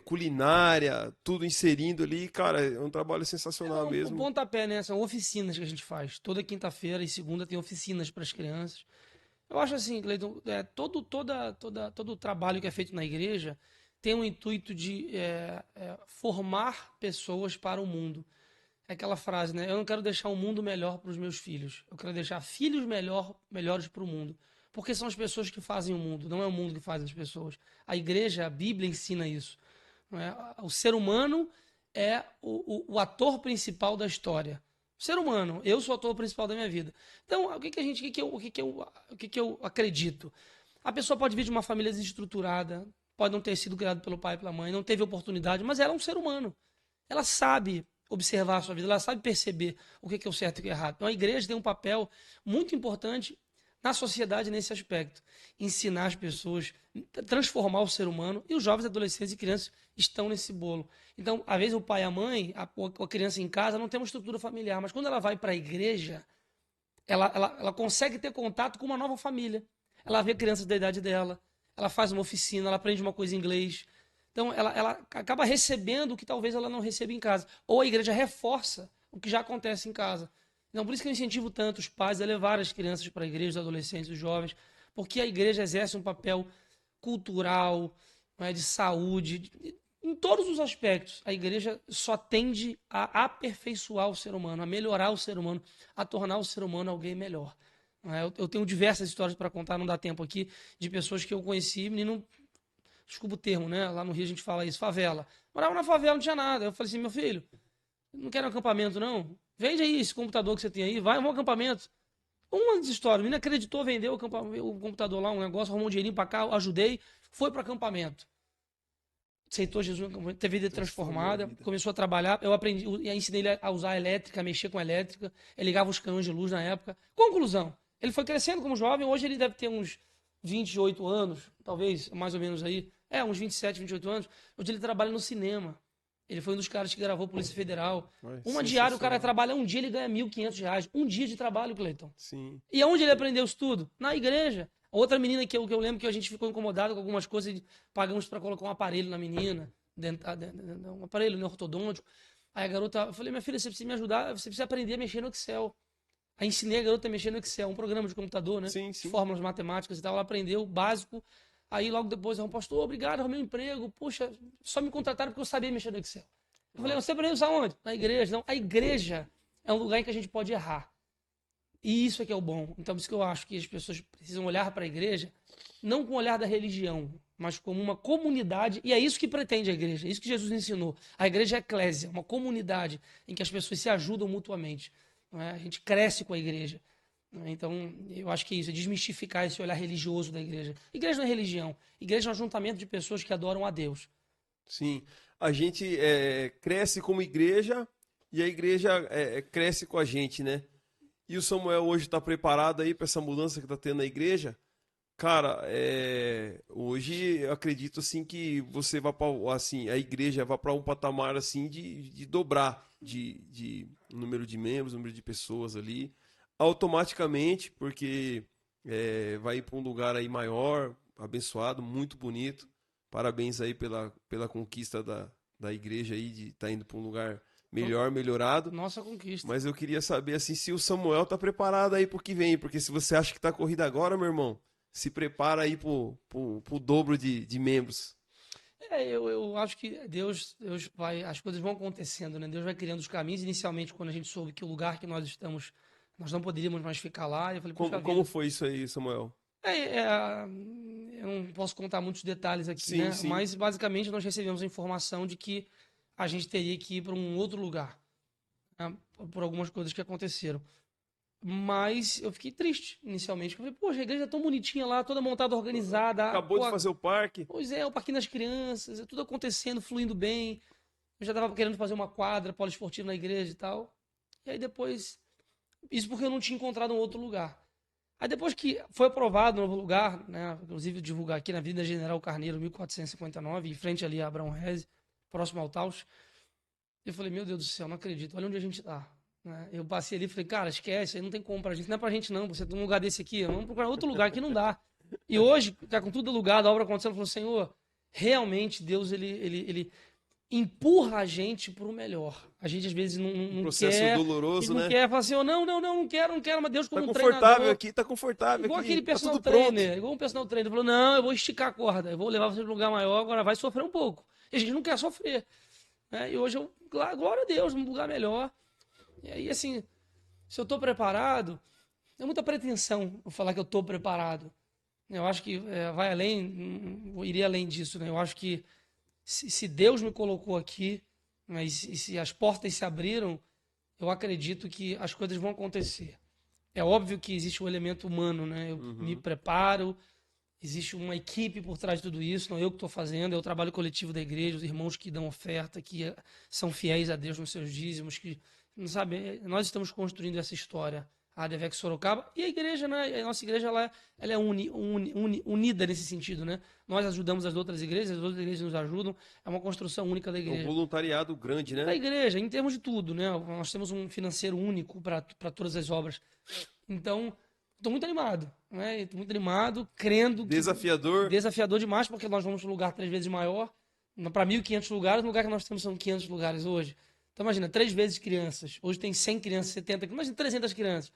culinária, tudo inserindo ali, cara, é um trabalho É sensacional um mesmo. pontapé, né? São oficinas que a gente faz. Toda quinta-feira e segunda tem oficinas para as crianças. Eu acho assim, Cleiton, todo o trabalho que é feito na igreja tem o intuito de formar pessoas para o mundo. É aquela frase, né? Eu não quero deixar um mundo melhor para os meus filhos. Eu quero deixar filhos melhores para o mundo. Porque são as pessoas que fazem o mundo, não é o mundo que faz as pessoas. A igreja, a Bíblia ensina isso. Não é? O ser humano é o ator principal da história. O ser humano, eu sou o ator principal da minha vida. Então, o que eu acredito? A pessoa pode vir de uma família desestruturada, pode não ter sido criada pelo pai e pela mãe, não teve oportunidade, mas ela é um ser humano. Ela sabe observar a sua vida, ela sabe perceber o que é o certo e o que é errado. Então a igreja tem um papel muito importante na sociedade nesse aspecto. Ensinar as pessoas, transformar o ser humano, e os jovens, adolescentes e crianças estão nesse bolo. Então, às vezes o pai e a mãe, a criança em casa, não tem uma estrutura familiar, mas quando ela vai para a igreja, ela consegue ter contato com uma nova família. Ela vê crianças da idade dela, ela faz uma oficina, ela aprende uma coisa em inglês. Então, ela acaba recebendo o que talvez ela não receba em casa. Ou a igreja reforça o que já acontece em casa. Então, por isso que eu incentivo tanto os pais a levar as crianças para a igreja, os adolescentes, os jovens, porque a igreja exerce um papel cultural, né, de saúde, em todos os aspectos. A igreja só tende a aperfeiçoar o ser humano, a melhorar o ser humano, a tornar o ser humano alguém melhor. Eu tenho diversas histórias para contar, não dá tempo aqui, de pessoas que eu conheci, menino, desculpa o termo, né? Lá no Rio a gente fala isso, favela. Morava na favela, não tinha nada. Eu falei assim, meu filho, não quero um acampamento, não? Vende aí esse computador que você tem aí, vai, um acampamento. Uma das histórias, o menino acreditou, vendeu o computador lá, um negócio, arrumou um dinheirinho pra cá, ajudei, foi pro acampamento. Aceitou Jesus, teve vida Transformou a transformada, vida. começou a trabalhar. Eu aprendi, ensinei ele a usar a elétrica, a mexer com a elétrica. Ele ligava os canhões de luz na época. Conclusão, ele foi crescendo como jovem, hoje ele deve ter uns 28 anos, talvez, mais ou menos aí. Uns 27, 28 anos. Hoje ele trabalha no cinema. Ele foi um dos caras que gravou Polícia Federal. Ai, Uma diária, o cara sensacional. trabalha um dia, ele ganha R$ 1.500. Um dia de trabalho, Cleiton. Sim. E aonde ele aprendeu isso tudo? Na igreja. Outra menina que eu lembro que a gente ficou incomodado com algumas coisas, e pagamos para colocar um aparelho na menina, um aparelho, né, ortodôntico. Aí a garota, eu falei, minha filha, você precisa me ajudar, você precisa aprender a mexer no Excel. Aí ensinei a garota a mexer no Excel, um programa de computador, né? Sim, sim. Fórmulas matemáticas e tal. Ela aprendeu o básico. Aí logo depois ela pastor, obrigado, arrumei um emprego. Puxa, só me contrataram porque eu sabia mexer no Excel. Eu falei, você aprendeu isso aonde? Na igreja. Não, a igreja é um lugar em que a gente pode errar. E isso é que é o bom. Então, por isso que eu acho que as pessoas precisam olhar para a igreja, não com o olhar da religião, mas como uma comunidade. E é isso que pretende a igreja, é isso que Jesus ensinou. A igreja é eclésia, uma comunidade em que as pessoas se ajudam mutuamente. Não é? A gente cresce com a igreja. Não é? Então, eu acho que é isso, é desmistificar esse olhar religioso da igreja. Igreja não é religião. Igreja é um ajuntamento de pessoas que adoram a Deus. Sim. A gente cresce como igreja e a igreja cresce com a gente, né? E o Samuel hoje está preparado aí para essa mudança que está tendo na igreja? Cara, hoje eu acredito assim que você vai para assim, a igreja vai para um patamar assim de dobrar de número de membros, número de pessoas ali, automaticamente, porque vai ir para um lugar aí maior, abençoado, muito bonito. Parabéns aí pela conquista da igreja aí de estar indo para um lugar melhor, melhorado. Nossa conquista. Mas eu queria saber assim se o Samuel tá preparado aí pro que vem, porque se você acha que tá corrida agora, meu irmão, se prepara aí pro dobro de membros. Eu acho que Deus vai, as coisas vão acontecendo, né? Deus vai criando os caminhos. Inicialmente, quando a gente soube que o lugar que nós estamos, nós não poderíamos mais ficar lá, eu falei, puxa Como vida. foi isso aí, Samuel? Eu não posso contar muitos detalhes aqui, Sim, né? sim. Mas basicamente nós recebemos a informação de que a gente teria que ir para um outro lugar, né? Por algumas coisas que aconteceram. Mas eu fiquei triste inicialmente. Eu falei, poxa, a igreja é tão bonitinha lá, toda montada, organizada. Acabou de fazer o parque? Pois é, o parquinho das crianças, é tudo acontecendo, fluindo bem. Eu já estava querendo fazer uma quadra poliesportiva na igreja e tal. E aí depois, isso porque eu não tinha encontrado um outro lugar. Aí depois que foi aprovado um novo lugar, né, inclusive divulgar aqui na Avenida General Carneiro, 1459, em frente ali a Abrão Reze, próximo ao Taos, eu falei, meu Deus do céu, não acredito, olha onde a gente está. né? Eu passei ali e falei, cara, esquece, aí não tem como pra gente. Não é pra gente não, você tem um lugar desse aqui, vamos procurar outro lugar que não dá. E hoje, tá com tudo alugado, a obra acontecendo, falou, Senhor, realmente Deus, ele empurra a gente pro melhor. A gente às vezes não Processo quer, a gente doloroso, não né? quer, fala assim, oh, não quero, mas Deus Tá como um confortável treinador, aqui, tá confortável igual aqui, aquele tá personal tudo pronto. trainer, igual um personal trainer, falou, não, eu vou esticar a corda, eu vou levar você para um lugar maior, agora vai sofrer um pouco. E a gente não quer sofrer, né? E hoje, glória a Deus, num lugar melhor. E aí, assim, se eu tô preparado, é muita pretensão eu falar que eu tô preparado. Eu acho que vai além, iria além disso, né? Eu acho que se Deus me colocou aqui, né, e se as portas se abriram, eu acredito que as coisas vão acontecer. É óbvio que existe um elemento humano, né? Eu me preparo, existe uma equipe por trás de tudo isso, não eu que estou fazendo, é o trabalho coletivo da igreja, os irmãos que dão oferta, que são fiéis a Deus nos seus dízimos, que, não sabe, nós estamos construindo essa história, a ADVEC Sorocaba, e a igreja, né? A nossa igreja ela é unida nesse sentido, né? Nós ajudamos as outras igrejas nos ajudam, é uma construção única da É um igreja. voluntariado grande, Da né? igreja, em termos de tudo, né? Nós temos um financeiro único para todas as obras. Então, estou muito animado, né? Estou muito animado, crendo que Desafiador. desafiador demais, porque nós vamos para um lugar 3 vezes maior, para 1.500 lugares, no lugar que nós temos são 500 lugares hoje. Então, imagina, 3 vezes crianças. Hoje tem 100 crianças, 70, imagina 300 crianças.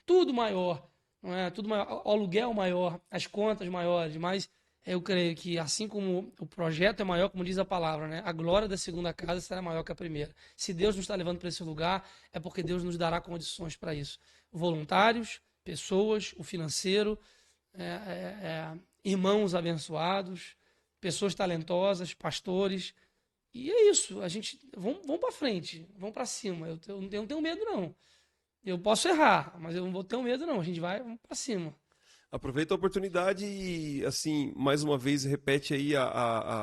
Tudo maior, não é? Tudo maior, o aluguel maior, as contas maiores, mas eu creio que assim como o projeto é maior, como diz a palavra, né? A glória da segunda casa será maior que a primeira. Se Deus nos está levando para esse lugar, é porque Deus nos dará condições para isso. Voluntários, pessoas, o financeiro, irmãos abençoados, pessoas talentosas, pastores. E é isso. A gente vamos para frente, vamos para cima. Eu não tenho medo não. Eu posso errar, mas eu não vou ter medo não. A gente vamos para cima. Aproveita a oportunidade e, assim, mais uma vez, repete aí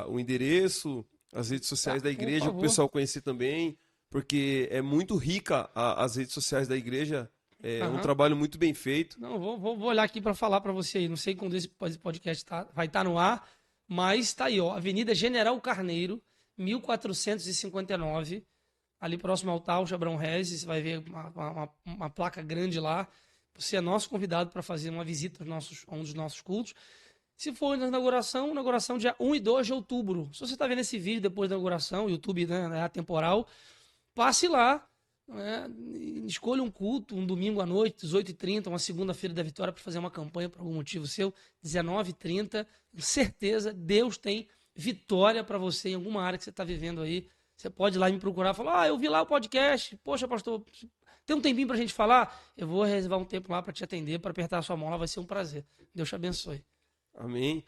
o endereço, as redes sociais Tá, da por igreja, para o favor. pessoal conhecer também, porque é muito rica as redes sociais da igreja, é um Aham. trabalho muito bem feito. Não, vou olhar aqui para falar para você aí. Não sei quando esse podcast vai estar no ar, mas está aí, ó. Avenida General Carneiro, 1459, ali próximo ao Tausch Abrão Regis. Você vai ver uma placa grande lá. Você é nosso convidado para fazer uma visita a um dos nossos cultos. Se for na inauguração dia 1 e 2 de outubro. Se você está vendo esse vídeo depois da inauguração, o YouTube, né, é atemporal, passe lá, né, escolha um culto, um domingo à noite, 18h30, uma segunda-feira da vitória, para fazer uma campanha por algum motivo seu, 19h30. Certeza, Deus tem vitória para você em alguma área que você está vivendo aí. Você pode ir lá me procurar e falar, eu vi lá o podcast, poxa, pastor, tem um tempinho pra gente falar? Eu vou reservar um tempo lá para te atender, para apertar a sua mão lá, vai ser um prazer. Deus te abençoe. Amém.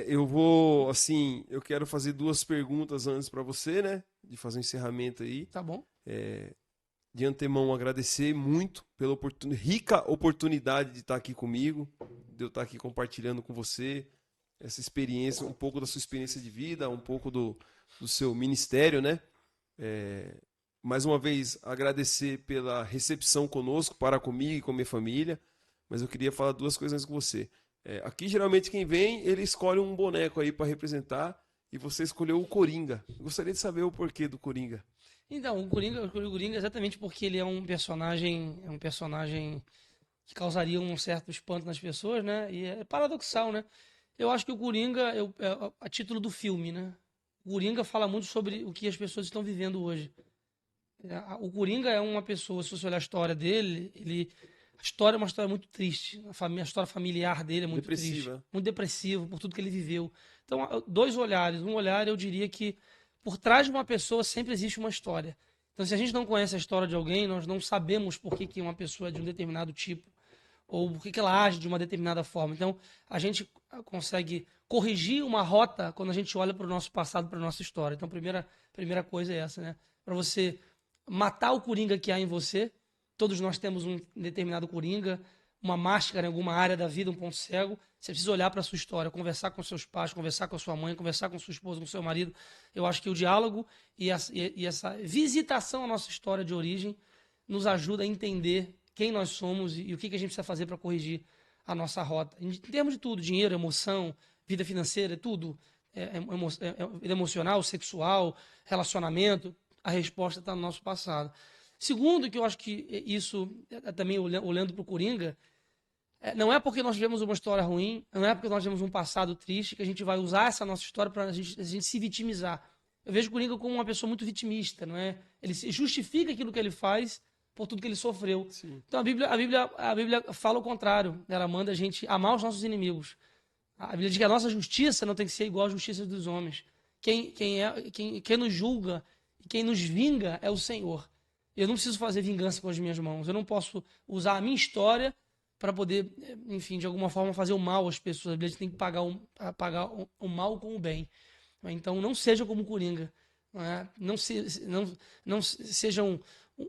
Eu vou, assim, eu quero fazer duas perguntas antes para você, né? De fazer um encerramento aí. Tá bom? De antemão, agradecer muito pela rica oportunidade de estar aqui comigo, de eu estar aqui compartilhando com você essa experiência, um pouco da sua experiência de vida, um pouco do seu ministério, né? Mais uma vez, agradecer pela recepção conosco, para comigo e com a minha família, mas eu queria falar duas coisas com você. Aqui, geralmente, quem vem, ele escolhe um boneco aí para representar, e você escolheu o Coringa. Eu gostaria de saber o porquê do Coringa. Então, eu escolhi o Coringa exatamente porque ele é um personagem que causaria um certo espanto nas pessoas, né? E é paradoxal, né? Eu acho que o Coringa é a título do filme, né? O Coringa fala muito sobre o que as pessoas estão vivendo hoje. O Coringa é uma pessoa, se você olhar a história dele, a história é uma história muito triste. A história familiar dele é muito Depressiva. triste. Muito depressivo por tudo que ele viveu. Então, dois olhares. Um olhar, eu diria que por trás de uma pessoa sempre existe uma história. Então, se a gente não conhece a história de alguém, nós não sabemos por que uma pessoa é de um determinado tipo ou por que ela age de uma determinada forma. Então, a gente consegue corrigir uma rota quando a gente olha para o nosso passado, para a nossa história. Então, a primeira coisa é essa, né? Para você matar o coringa que há em você. Todos nós temos um determinado coringa, uma máscara em alguma área da vida, um ponto cego. Você precisa olhar para a sua história, conversar com seus pais, conversar com a sua mãe, conversar com sua esposa, com seu marido. Eu acho que o diálogo e essa visitação à nossa história de origem nos ajuda a entender quem nós somos e o que a gente precisa fazer para corrigir a nossa rota. Em termos de tudo, dinheiro, emoção, vida financeira, tudo. Vida emocional, sexual, relacionamento, a resposta está no nosso passado. Segundo, que eu acho que isso, também olhando para o Coringa, não é porque nós tivemos uma história ruim, não é porque nós tivemos um passado triste que a gente vai usar essa nossa história para a gente se vitimizar. Eu vejo o Coringa como uma pessoa muito vitimista, não é? Ele justifica aquilo que ele faz por tudo que ele sofreu. Sim. Então a Bíblia fala o contrário. Ela manda a gente amar os nossos inimigos. A Bíblia diz que a nossa justiça não tem que ser igual à justiça dos homens. Quem nos julga e quem nos vinga é o Senhor. Eu não preciso fazer vingança com as minhas mãos. Eu não posso usar a minha história para poder, enfim, de alguma forma fazer o mal às pessoas. A Bíblia tem que pagar o mal com o bem. Então não seja como Coringa. Não,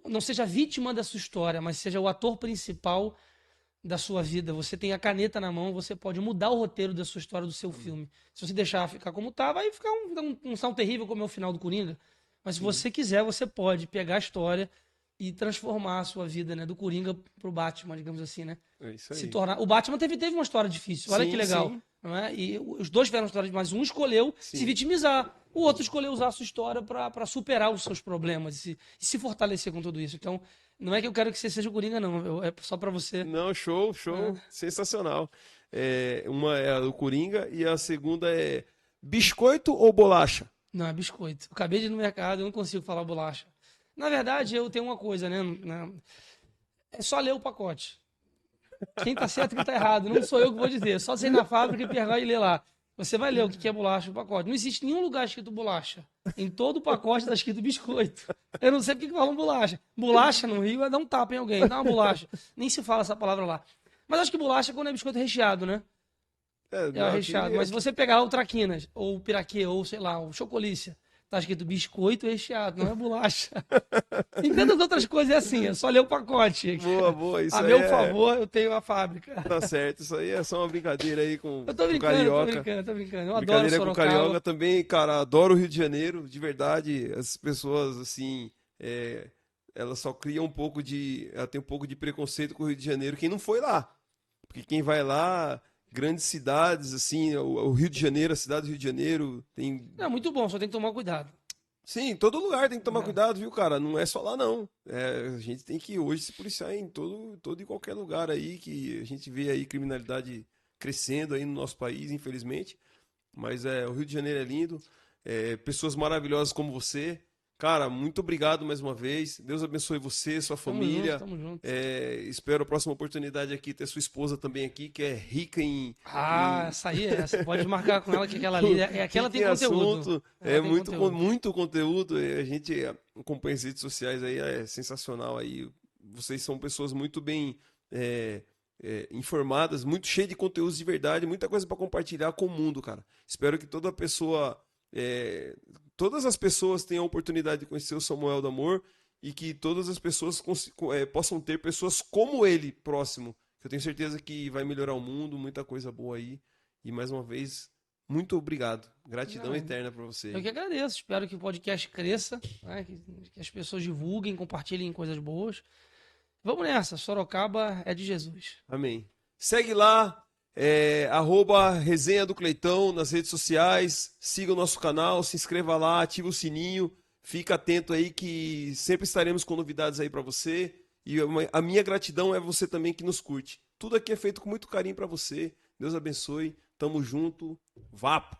não seja vítima da sua história, mas seja o ator principal da sua vida. Você tem a caneta na mão, você pode mudar o roteiro da sua história, do seu filme. Se você deixar ficar como tá, vai ficar um salto terrível como é o final do Coringa. Mas se você quiser, você pode pegar a história e transformar a sua vida, né, do Coringa pro Batman, digamos assim, né? É isso aí. Se tornar. O Batman teve uma história difícil, olha Sim, que legal. sim. Não é? E os dois tiveram histórias, mas um escolheu se vitimizar, o outro escolheu usar a sua história para superar os seus problemas e se fortalecer com tudo isso. Então, não é que eu quero que você seja o Coringa, não. É só para você. Não, show. Sensacional. Uma é a do Coringa e a segunda é biscoito ou bolacha? Não, é biscoito. Eu acabei de ir no mercado, eu não consigo falar bolacha. Na verdade, eu tenho uma coisa, né? É só ler o pacote. Quem tá certo e quem tá errado. Não sou eu que vou dizer. Só você ir na fábrica e pegar e ler lá. Você vai ler o que é bolacha no pacote. Não existe nenhum lugar escrito bolacha. Em todo o pacote está escrito biscoito. Eu não sei porque que falam bolacha. Bolacha no Rio é dar um tapa em alguém. Dá uma bolacha. Nem se fala essa palavra lá. Mas acho que bolacha é quando é biscoito recheado, né? É recheado. Mas se você pegar o traquinas, ou o piraquê, ou sei lá, o chocolícia, tá escrito biscoito recheado, não é bolacha. E tantas outras coisas é assim, é só ler o pacote. Boa, isso A aí meu favor, eu tenho a fábrica. Tá certo, isso aí é só uma brincadeira aí com Eu tô o carioca. tô brincando. Eu adoro Brincadeira com o Sorocaba. carioca também, cara, adoro o Rio de Janeiro, de verdade. As pessoas, assim, elas só criam ela tem um pouco de preconceito com o Rio de Janeiro, quem não foi lá. Porque quem vai lá, grandes cidades, assim, o Rio de Janeiro, a cidade do Rio de Janeiro, tem. É muito bom, só tem que tomar cuidado. Sim, em todo lugar tem que tomar cuidado, viu, cara? Não é só lá, não. A gente tem que hoje se policiar em todo e qualquer lugar aí que a gente vê aí criminalidade crescendo aí no nosso país, infelizmente. Mas o Rio de Janeiro é lindo. Pessoas maravilhosas como você. Cara, muito obrigado mais uma vez. Deus abençoe você, sua família. Tamo junto. Espero a próxima oportunidade aqui ter sua esposa também aqui, que é rica em. Essa aí é essa. Pode marcar com ela que aquela ali. Aquela tem conteúdo. Assunto, muito conteúdo. A gente acompanha as redes sociais aí, é sensacional aí. Vocês são pessoas muito bem informadas, muito cheias de conteúdos de verdade, muita coisa para compartilhar com o mundo, cara. Espero que todas as pessoas tenham a oportunidade de conhecer o Samuel do Amor e que todas as pessoas possam ter pessoas como ele próximo. Eu tenho certeza que vai melhorar o mundo, muita coisa boa aí. E mais uma vez, muito obrigado. Gratidão eterna para você. Eu que agradeço. Espero que o podcast cresça, né? Que as pessoas divulguem, compartilhem coisas boas. Vamos nessa. Sorocaba é de Jesus. Amém. Segue lá. @resenha do Cleitão nas redes sociais, siga o nosso canal, se inscreva lá, ative o sininho, fica atento aí que sempre estaremos com novidades aí para você, e a minha gratidão é você também que nos curte. Tudo aqui é feito com muito carinho para você. Deus abençoe, tamo junto, vapo!